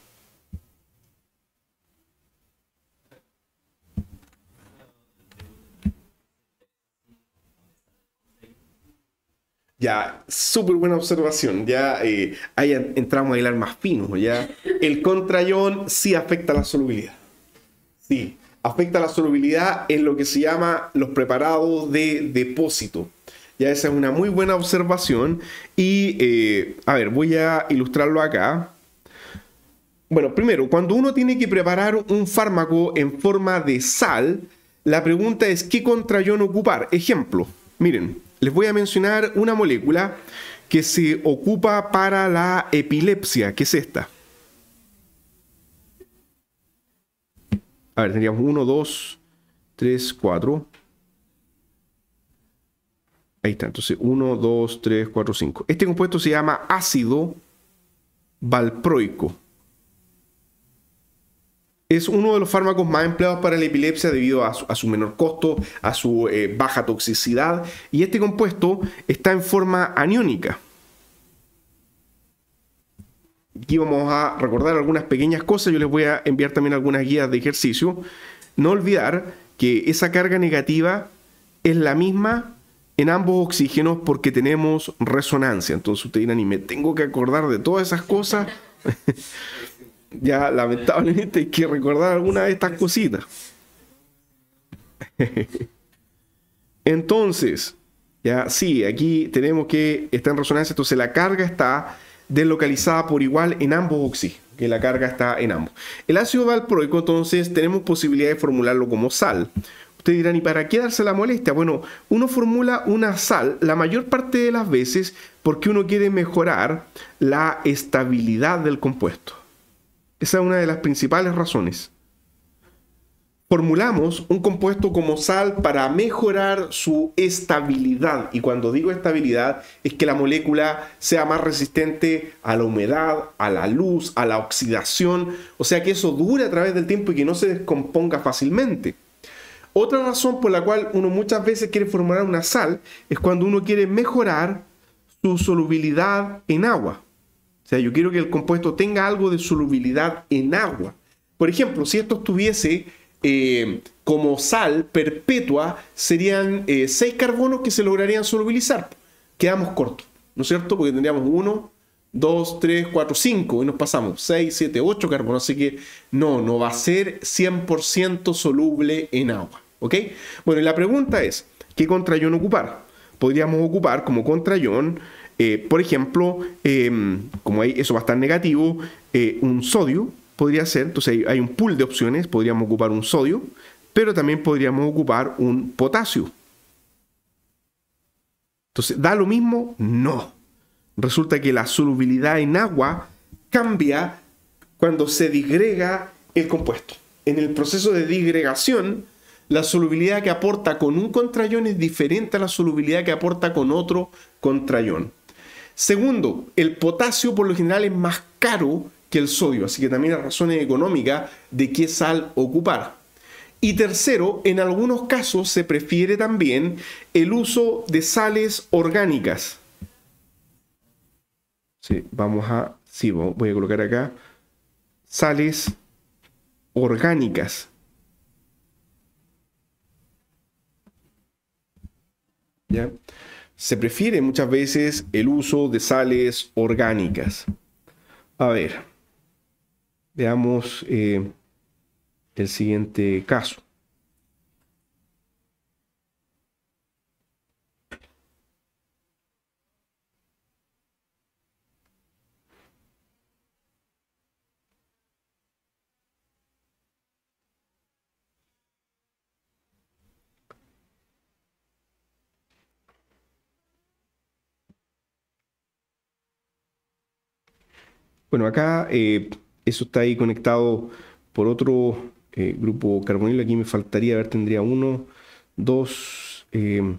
Ya, súper buena observación. Ya ahí entramos a hilar más fino. Ya, el contraión sí afecta la solubilidad. Sí, afecta la solubilidad en lo que se llama los preparados de depósito. Ya, esa es una muy buena observación. Y, a ver, voy a ilustrarlo acá. Bueno, primero, cuando uno tiene que preparar un fármaco en forma de sal, la pregunta es ¿qué contraión ocupar? Ejemplo, miren. Les voy a mencionar una molécula que se ocupa para la epilepsia, que es esta. A ver, tendríamos 1, 2, 3, 4. Ahí está, entonces 1, 2, 3, 4, 5. Este compuesto se llama ácido valproico. Es uno de los fármacos más empleados para la epilepsia debido a su menor costo, a su baja toxicidad. Y este compuesto está en forma aniónica. Aquí vamos a recordar algunas pequeñas cosas. Yo les voy a enviar también algunas guías de ejercicio. No olvidar que esa carga negativa es la misma en ambos oxígenos porque tenemos resonancia. Entonces ustedes dirán, y me tengo que acordar de todas esas cosas. Ya, lamentablemente hay que recordar algunas de estas cositas. Entonces, ya, sí, aquí tenemos que está en resonancia, entonces la carga está deslocalizada por igual en ambos oxígenos, que la carga está en ambos. El ácido valproico, entonces, tenemos posibilidad de formularlo como sal. Ustedes dirán, ¿y para qué darse la molestia? Bueno, uno formula una sal la mayor parte de las veces porque uno quiere mejorar la estabilidad del compuesto. Esa es una de las principales razones. Formulamos un compuesto como sal para mejorar su estabilidad. Y cuando digo estabilidad, es que la molécula sea más resistente a la humedad, a la luz, a la oxidación. O sea, que eso dure a través del tiempo y que no se descomponga fácilmente. Otra razón por la cual uno muchas veces quiere formular una sal es cuando uno quiere mejorar su solubilidad en agua. O sea, yo quiero que el compuesto tenga algo de solubilidad en agua. Por ejemplo, si esto estuviese como sal perpetua, serían 6 carbonos que se lograrían solubilizar. Quedamos cortos, ¿no es cierto? Porque tendríamos 1, 2, 3, 4, 5 y nos pasamos 6, 7, 8 carbonos. Así que no va a ser 100% soluble en agua. ¿Ok? Bueno, y la pregunta es, ¿qué contraion ocupar? Podríamos ocupar como contraion, por ejemplo, como ahí eso va a estar negativo, un sodio podría ser. Entonces hay un pool de opciones. Podríamos ocupar un sodio, pero también podríamos ocupar un potasio. Entonces, ¿da lo mismo? No. Resulta que la solubilidad en agua cambia cuando se disgrega el compuesto. En el proceso de disgregación, la solubilidad que aporta con un contraion es diferente a la solubilidad que aporta con otro contraion. Segundo, el potasio por lo general es más caro que el sodio, así que también hay razones económicas de qué sal ocupar. Y tercero, en algunos casos se prefiere también el uso de sales orgánicas. Sí, voy a colocar acá sales orgánicas. ¿Ya? Se prefiere muchas veces el uso de sales orgánicas. A ver, veamos el siguiente caso. Bueno, acá eso está ahí conectado por otro grupo carbonilo. Aquí me faltaría, a ver, tendría 1, 2, creo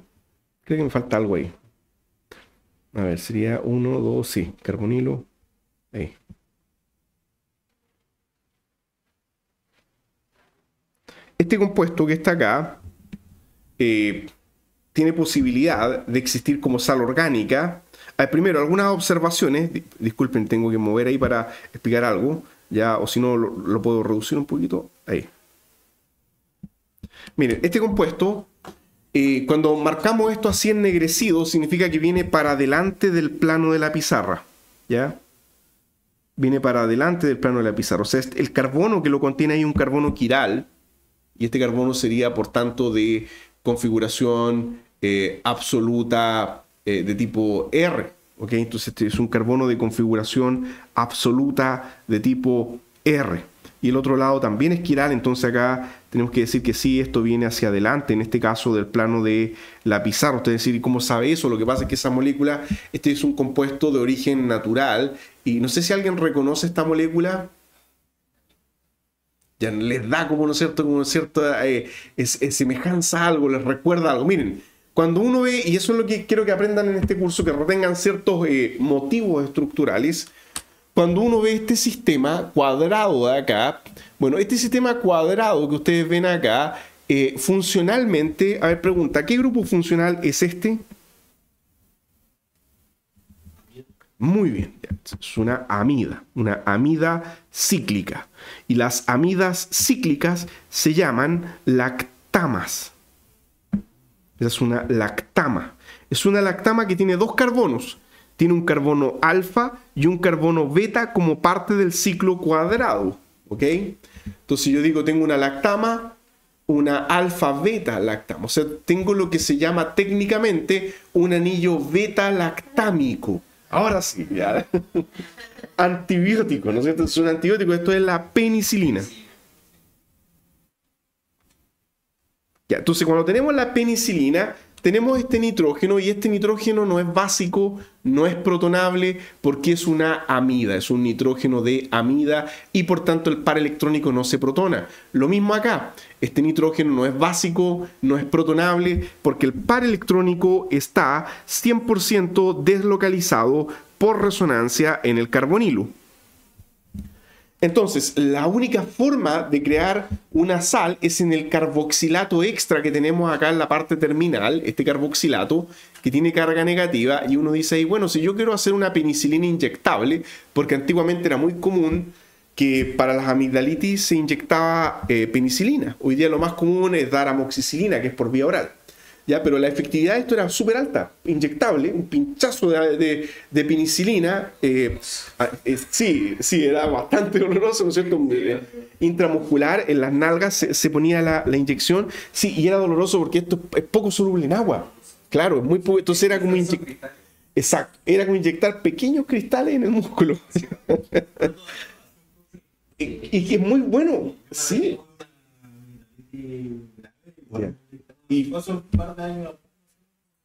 que me falta algo ahí. A ver, sería 1, 2, sí, carbonilo. Ahí. Este compuesto que está acá tiene posibilidad de existir como sal orgánica. Primero, algunas observaciones. Disculpen, tengo que mover ahí para explicar algo. Ya, o si no, lo puedo reducir un poquito. Ahí. Miren, este compuesto, cuando marcamos esto así ennegrecido, significa que viene para adelante del plano de la pizarra. ¿Ya? Viene para adelante del plano de la pizarra. O sea, el carbono que lo contiene ahí es un carbono quiral. Y este carbono sería, por tanto, de configuración absoluta de tipo R. ¿Okay? Entonces este es un carbono de configuración absoluta de tipo R. Y el otro lado también es quiral, entonces acá tenemos que decir que sí, esto viene hacia adelante, en este caso del plano de la pizarra. Usted decir, ¿y cómo sabe eso? Lo que pasa es que esa molécula, este es un compuesto de origen natural. Y no sé si alguien reconoce esta molécula. Ya les da como, ¿no es cierto?, como cierta semejanza a algo, les recuerda algo. Miren, cuando uno ve, y eso es lo que quiero que aprendan en este curso, que retengan ciertos motivos estructurales. Cuando uno ve este sistema cuadrado de acá, bueno, este sistema cuadrado que ustedes ven acá, funcionalmente, a ver, pregunta, ¿qué grupo funcional es este? Muy bien, es una amida cíclica. Y las amidas cíclicas se llaman lactamas. Esa es una lactama. Es una lactama que tiene 2 carbonos. Tiene un carbono alfa y un carbono beta como parte del ciclo cuadrado. ¿Ok? Entonces yo digo, tengo una lactama, una alfa-beta lactama. O sea, tengo lo que se llama técnicamente un anillo beta-lactámico. Ahora sí, ya. Antibiótico, ¿no es cierto? Es un antibiótico, esto es la penicilina. Ya, entonces cuando tenemos la penicilina, tenemos este nitrógeno y este nitrógeno no es básico, no es protonable porque es una amida, es un nitrógeno de amida y por tanto el par electrónico no se protona. Lo mismo acá, este nitrógeno no es básico, no es protonable porque el par electrónico está 100% deslocalizado por resonancia en el carbonilo. Entonces, la única forma de crear una sal es en el carboxilato extra que tenemos acá en la parte terminal, este carboxilato que tiene carga negativa, y uno dice ahí, bueno, si yo quiero hacer una penicilina inyectable, porque antiguamente era muy común que para las amigdalitis se inyectaba penicilina. Hoy día lo más común es dar amoxicilina, que es por vía oral. ¿Ya? Pero la efectividad de esto era súper alta, inyectable, un pinchazo de penicilina, sí, era bastante doloroso, ¿no es cierto? Intramuscular, en las nalgas se ponía la inyección, sí, y era doloroso porque esto es poco soluble en agua, claro, es muy poco, entonces era como exacto, era como inyectar pequeños cristales en el músculo. y que es muy bueno, sí. Yeah. Y,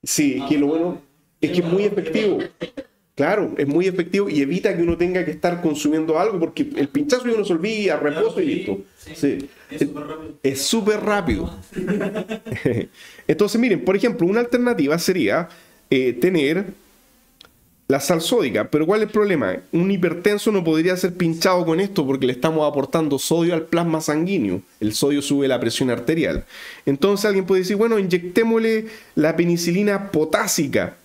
sí, que lo bueno es que es muy efectivo. Claro, es muy efectivo y evita que uno tenga que estar consumiendo algo porque el pinchazo y uno se olvida, reposo y listo. Sí. Es súper rápido. Entonces, miren, por ejemplo, una alternativa sería tener la sal sódica. Pero ¿cuál es el problema? Un hipertenso no podría ser pinchado con esto porque le estamos aportando sodio al plasma sanguíneo. El sodio sube la presión arterial. Entonces alguien puede decir, bueno, inyectémosle la penicilina potásica.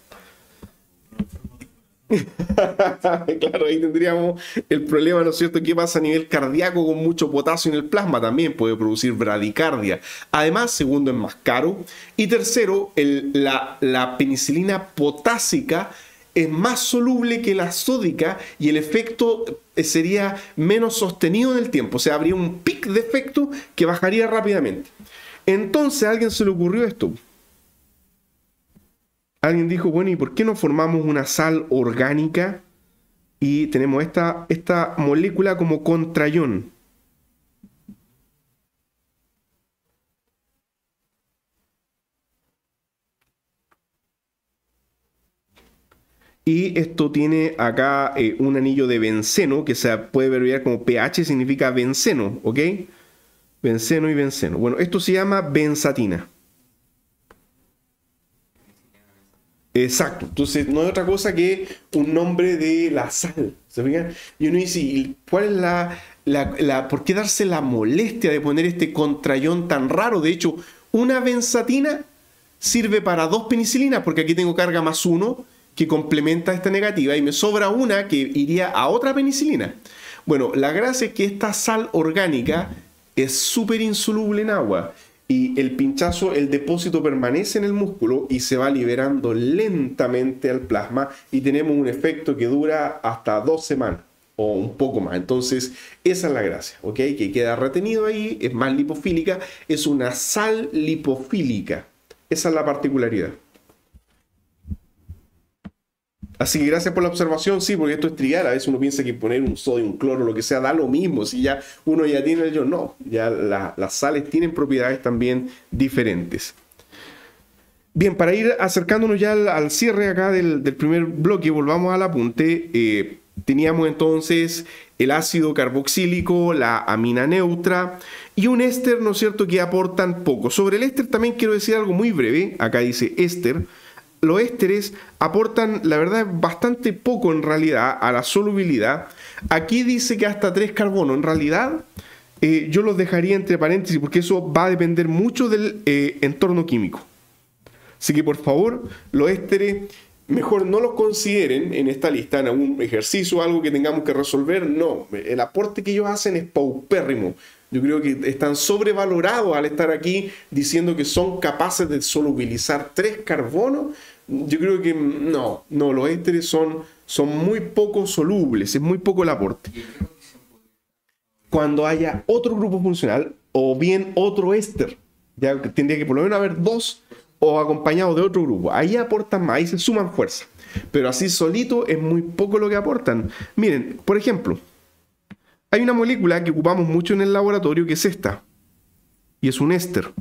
Claro, ahí tendríamos el problema, ¿no es cierto? ¿Qué pasa a nivel cardíaco con mucho potasio en el plasma? También puede producir bradicardia. Además, segundo, es más caro. Y tercero, la penicilina potásica es más soluble que la sódica y el efecto sería menos sostenido en el tiempo. O sea, habría un pic de efecto que bajaría rápidamente. Entonces a alguien se le ocurrió esto. Alguien dijo, bueno, ¿y por qué no formamos una sal orgánica y tenemos esta molécula como contrayón? Y esto tiene acá un anillo de benceno, que se puede abreviar como pH, significa benceno, ¿ok? Benceno y benceno. Bueno, esto se llama benzatina. Exacto. Entonces, no es otra cosa que un nombre de la sal. ¿Se fijan? Y uno dice, ¿cuál es por qué darse la molestia de poner este contrayón tan raro? De hecho, una benzatina sirve para 2 penicilinas, porque aquí tengo carga +1, que complementa esta negativa y me sobra una que iría a otra penicilina. Bueno, la gracia es que esta sal orgánica es súper insoluble en agua y el pinchazo, el depósito permanece en el músculo y se va liberando lentamente al plasma y tenemos un efecto que dura hasta 2 semanas o un poco más. Entonces, esa es la gracia, ¿ok? Que queda retenido ahí, es más lipofílica, es una sal lipofílica. Esa es la particularidad. Así que gracias por la observación, sí, porque esto es trivial. A veces uno piensa que poner un sodio, un cloro, lo que sea, da lo mismo. Si ya uno ya tiene el yo, no. Ya las sales tienen propiedades también diferentes. Bien, para ir acercándonos ya al cierre acá del primer bloque, volvamos al apunte. Teníamos entonces el ácido carboxílico, la amina neutra y un éster, ¿no es cierto?, que aportan poco. Sobre el éster también quiero decir algo muy breve. Acá dice éster. Los ésteres aportan, la verdad, bastante poco en realidad a la solubilidad. Aquí dice que hasta 3 carbonos. En realidad, yo los dejaría entre paréntesis porque eso va a depender mucho del entorno químico. Así que, por favor, los ésteres, mejor no los consideren en esta lista, en algún ejercicio o algo que tengamos que resolver. No, el aporte que ellos hacen es paupérrimo. Yo creo que están sobrevalorados al estar aquí diciendo que son capaces de solubilizar 3 carbonos. Yo creo que no, los ésteres son muy poco solubles, es muy poco el aporte. Cuando haya otro grupo funcional o bien otro éster, ya tendría que por lo menos haber 2 o acompañados de otro grupo. Ahí aportan más, ahí se suman fuerza. Pero así solito es muy poco lo que aportan. Miren, por ejemplo, hay una molécula que ocupamos mucho en el laboratorio que es esta. Y es un éster.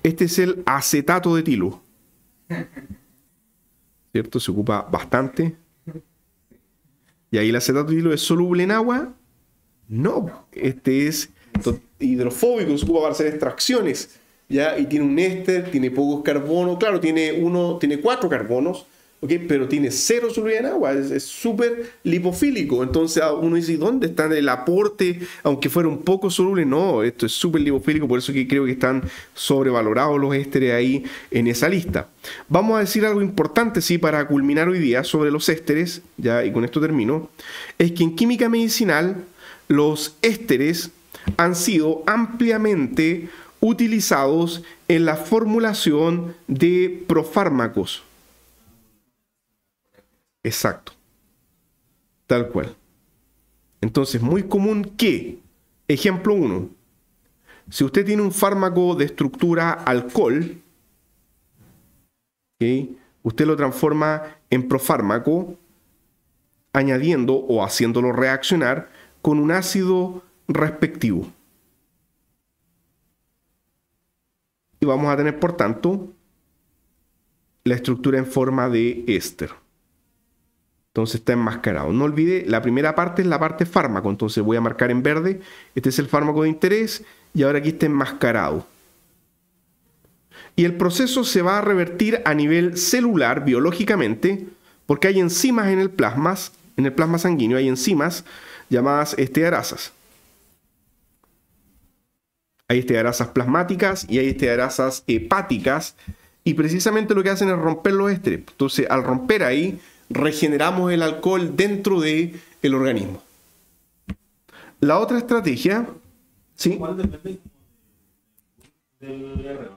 Este es el acetato de etilo. ¿Cierto? Se ocupa bastante. Y ahí el acetato de etilo es soluble en agua. No, este es hidrofóbico, se ocupa para hacer extracciones. ¿Ya? Y tiene un éster, tiene pocos carbonos. Claro, tiene 4 carbonos, ¿ok? Pero tiene cero solubilidad en agua, es súper lipofílico. Entonces uno dice, ¿dónde está el aporte? Aunque fuera un poco soluble, no, esto es súper lipofílico, por eso que creo que están sobrevalorados los ésteres ahí en esa lista. Vamos a decir algo importante, sí, para culminar hoy día sobre los ésteres, ya, y con esto termino, es que en química medicinal los ésteres han sido ampliamente utilizados en la formulación de profármacos. Exacto. Tal cual. Entonces, muy común que, ejemplo 1, si usted tiene un fármaco de estructura alcohol, ¿okay?, usted lo transforma en profármaco añadiendo o haciéndolo reaccionar con un ácido respectivo. Y vamos a tener, por tanto, la estructura en forma de éster. Entonces está enmascarado. No olvide, la primera parte es la parte fármaco. Entonces voy a marcar en verde. Este es el fármaco de interés. Y ahora aquí está enmascarado. Y el proceso se va a revertir a nivel celular, biológicamente, porque hay enzimas en el plasma sanguíneo. Hay enzimas llamadas estearasas. Hay estearasas plasmáticas y hay estearasas hepáticas. Y precisamente lo que hacen es romper los ésteres. Entonces, al romper ahí, regeneramos el alcohol dentro del organismo. La otra estrategia, ¿sí? ¿Cuál depende del R?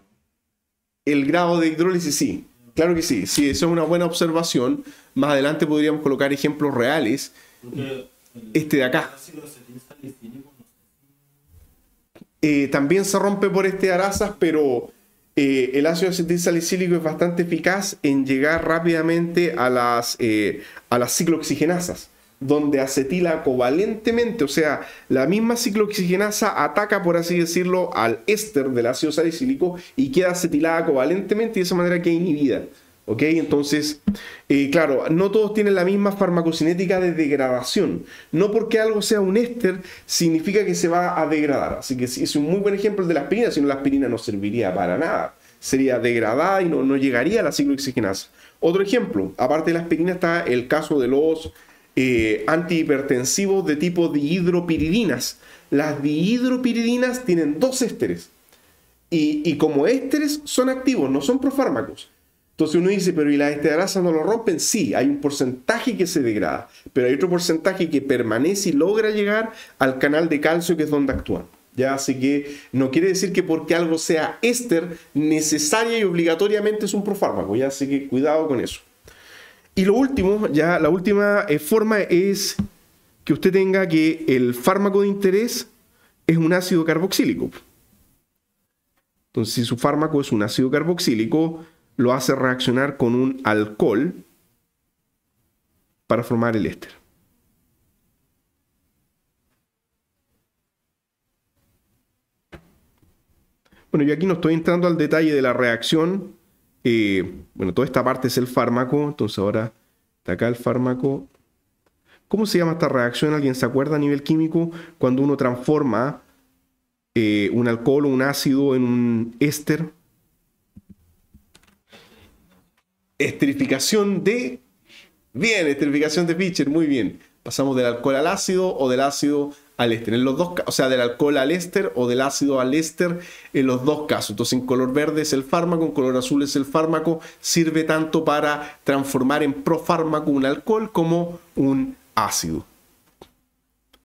El grado de hidrólisis, sí. Claro que sí. Sí, eso es una buena observación. Más adelante podríamos colocar ejemplos reales. Este de acá. También se rompe por estearasas, pero el ácido acetilsalicílico es bastante eficaz en llegar rápidamente a las ciclooxigenasas, donde acetila covalentemente, o sea, la misma ciclooxigenasa ataca, por así decirlo, al éster del ácido salicílico y queda acetilada covalentemente y de esa manera queda inhibida. ¿Ok? Entonces, claro, no todos tienen la misma farmacocinética de degradación. No porque algo sea un éster significa que se va a degradar. Así que es un muy buen ejemplo el de la aspirina, si no la aspirina no serviría para nada. Sería degradada y no llegaría a la ciclooxigenasa. Otro ejemplo, aparte de la aspirina está el caso de los antihipertensivos de tipo dihidropiridinas. Las dihidropiridinas tienen dos ésteres. Y como ésteres son activos, no son profármacos. Entonces uno dice, pero ¿y las estearasas no lo rompen? Sí, hay un porcentaje que se degrada, pero hay otro porcentaje que permanece y logra llegar al canal de calcio, que es donde actúan. ¿Ya? Así que no quiere decir que porque algo sea éster, necesaria y obligatoriamente es un profármaco. ¿Ya? Así que cuidado con eso. Y lo último, ya la última forma es que usted tenga que el fármaco de interés es un ácido carboxílico. Entonces, si su fármaco es un ácido carboxílico, lo hace reaccionar con un alcohol para formar el éster. Bueno, yo aquí no estoy entrando al detalle de la reacción. Bueno, toda esta parte es el fármaco. Entonces ahora está acá el fármaco. ¿Cómo se llama esta reacción? ¿Alguien se acuerda a nivel químico? Cuando uno transforma un alcohol o un ácido en un éster. Esterificación de... Bien, esterificación de Fischer, muy bien. Pasamos del alcohol al ácido o del ácido al éster. En los dos, o sea, del alcohol al éster o del ácido al éster en los dos casos. Entonces, en color verde es el fármaco, en color azul es el fármaco. Sirve tanto para transformar en profármaco un alcohol como un ácido.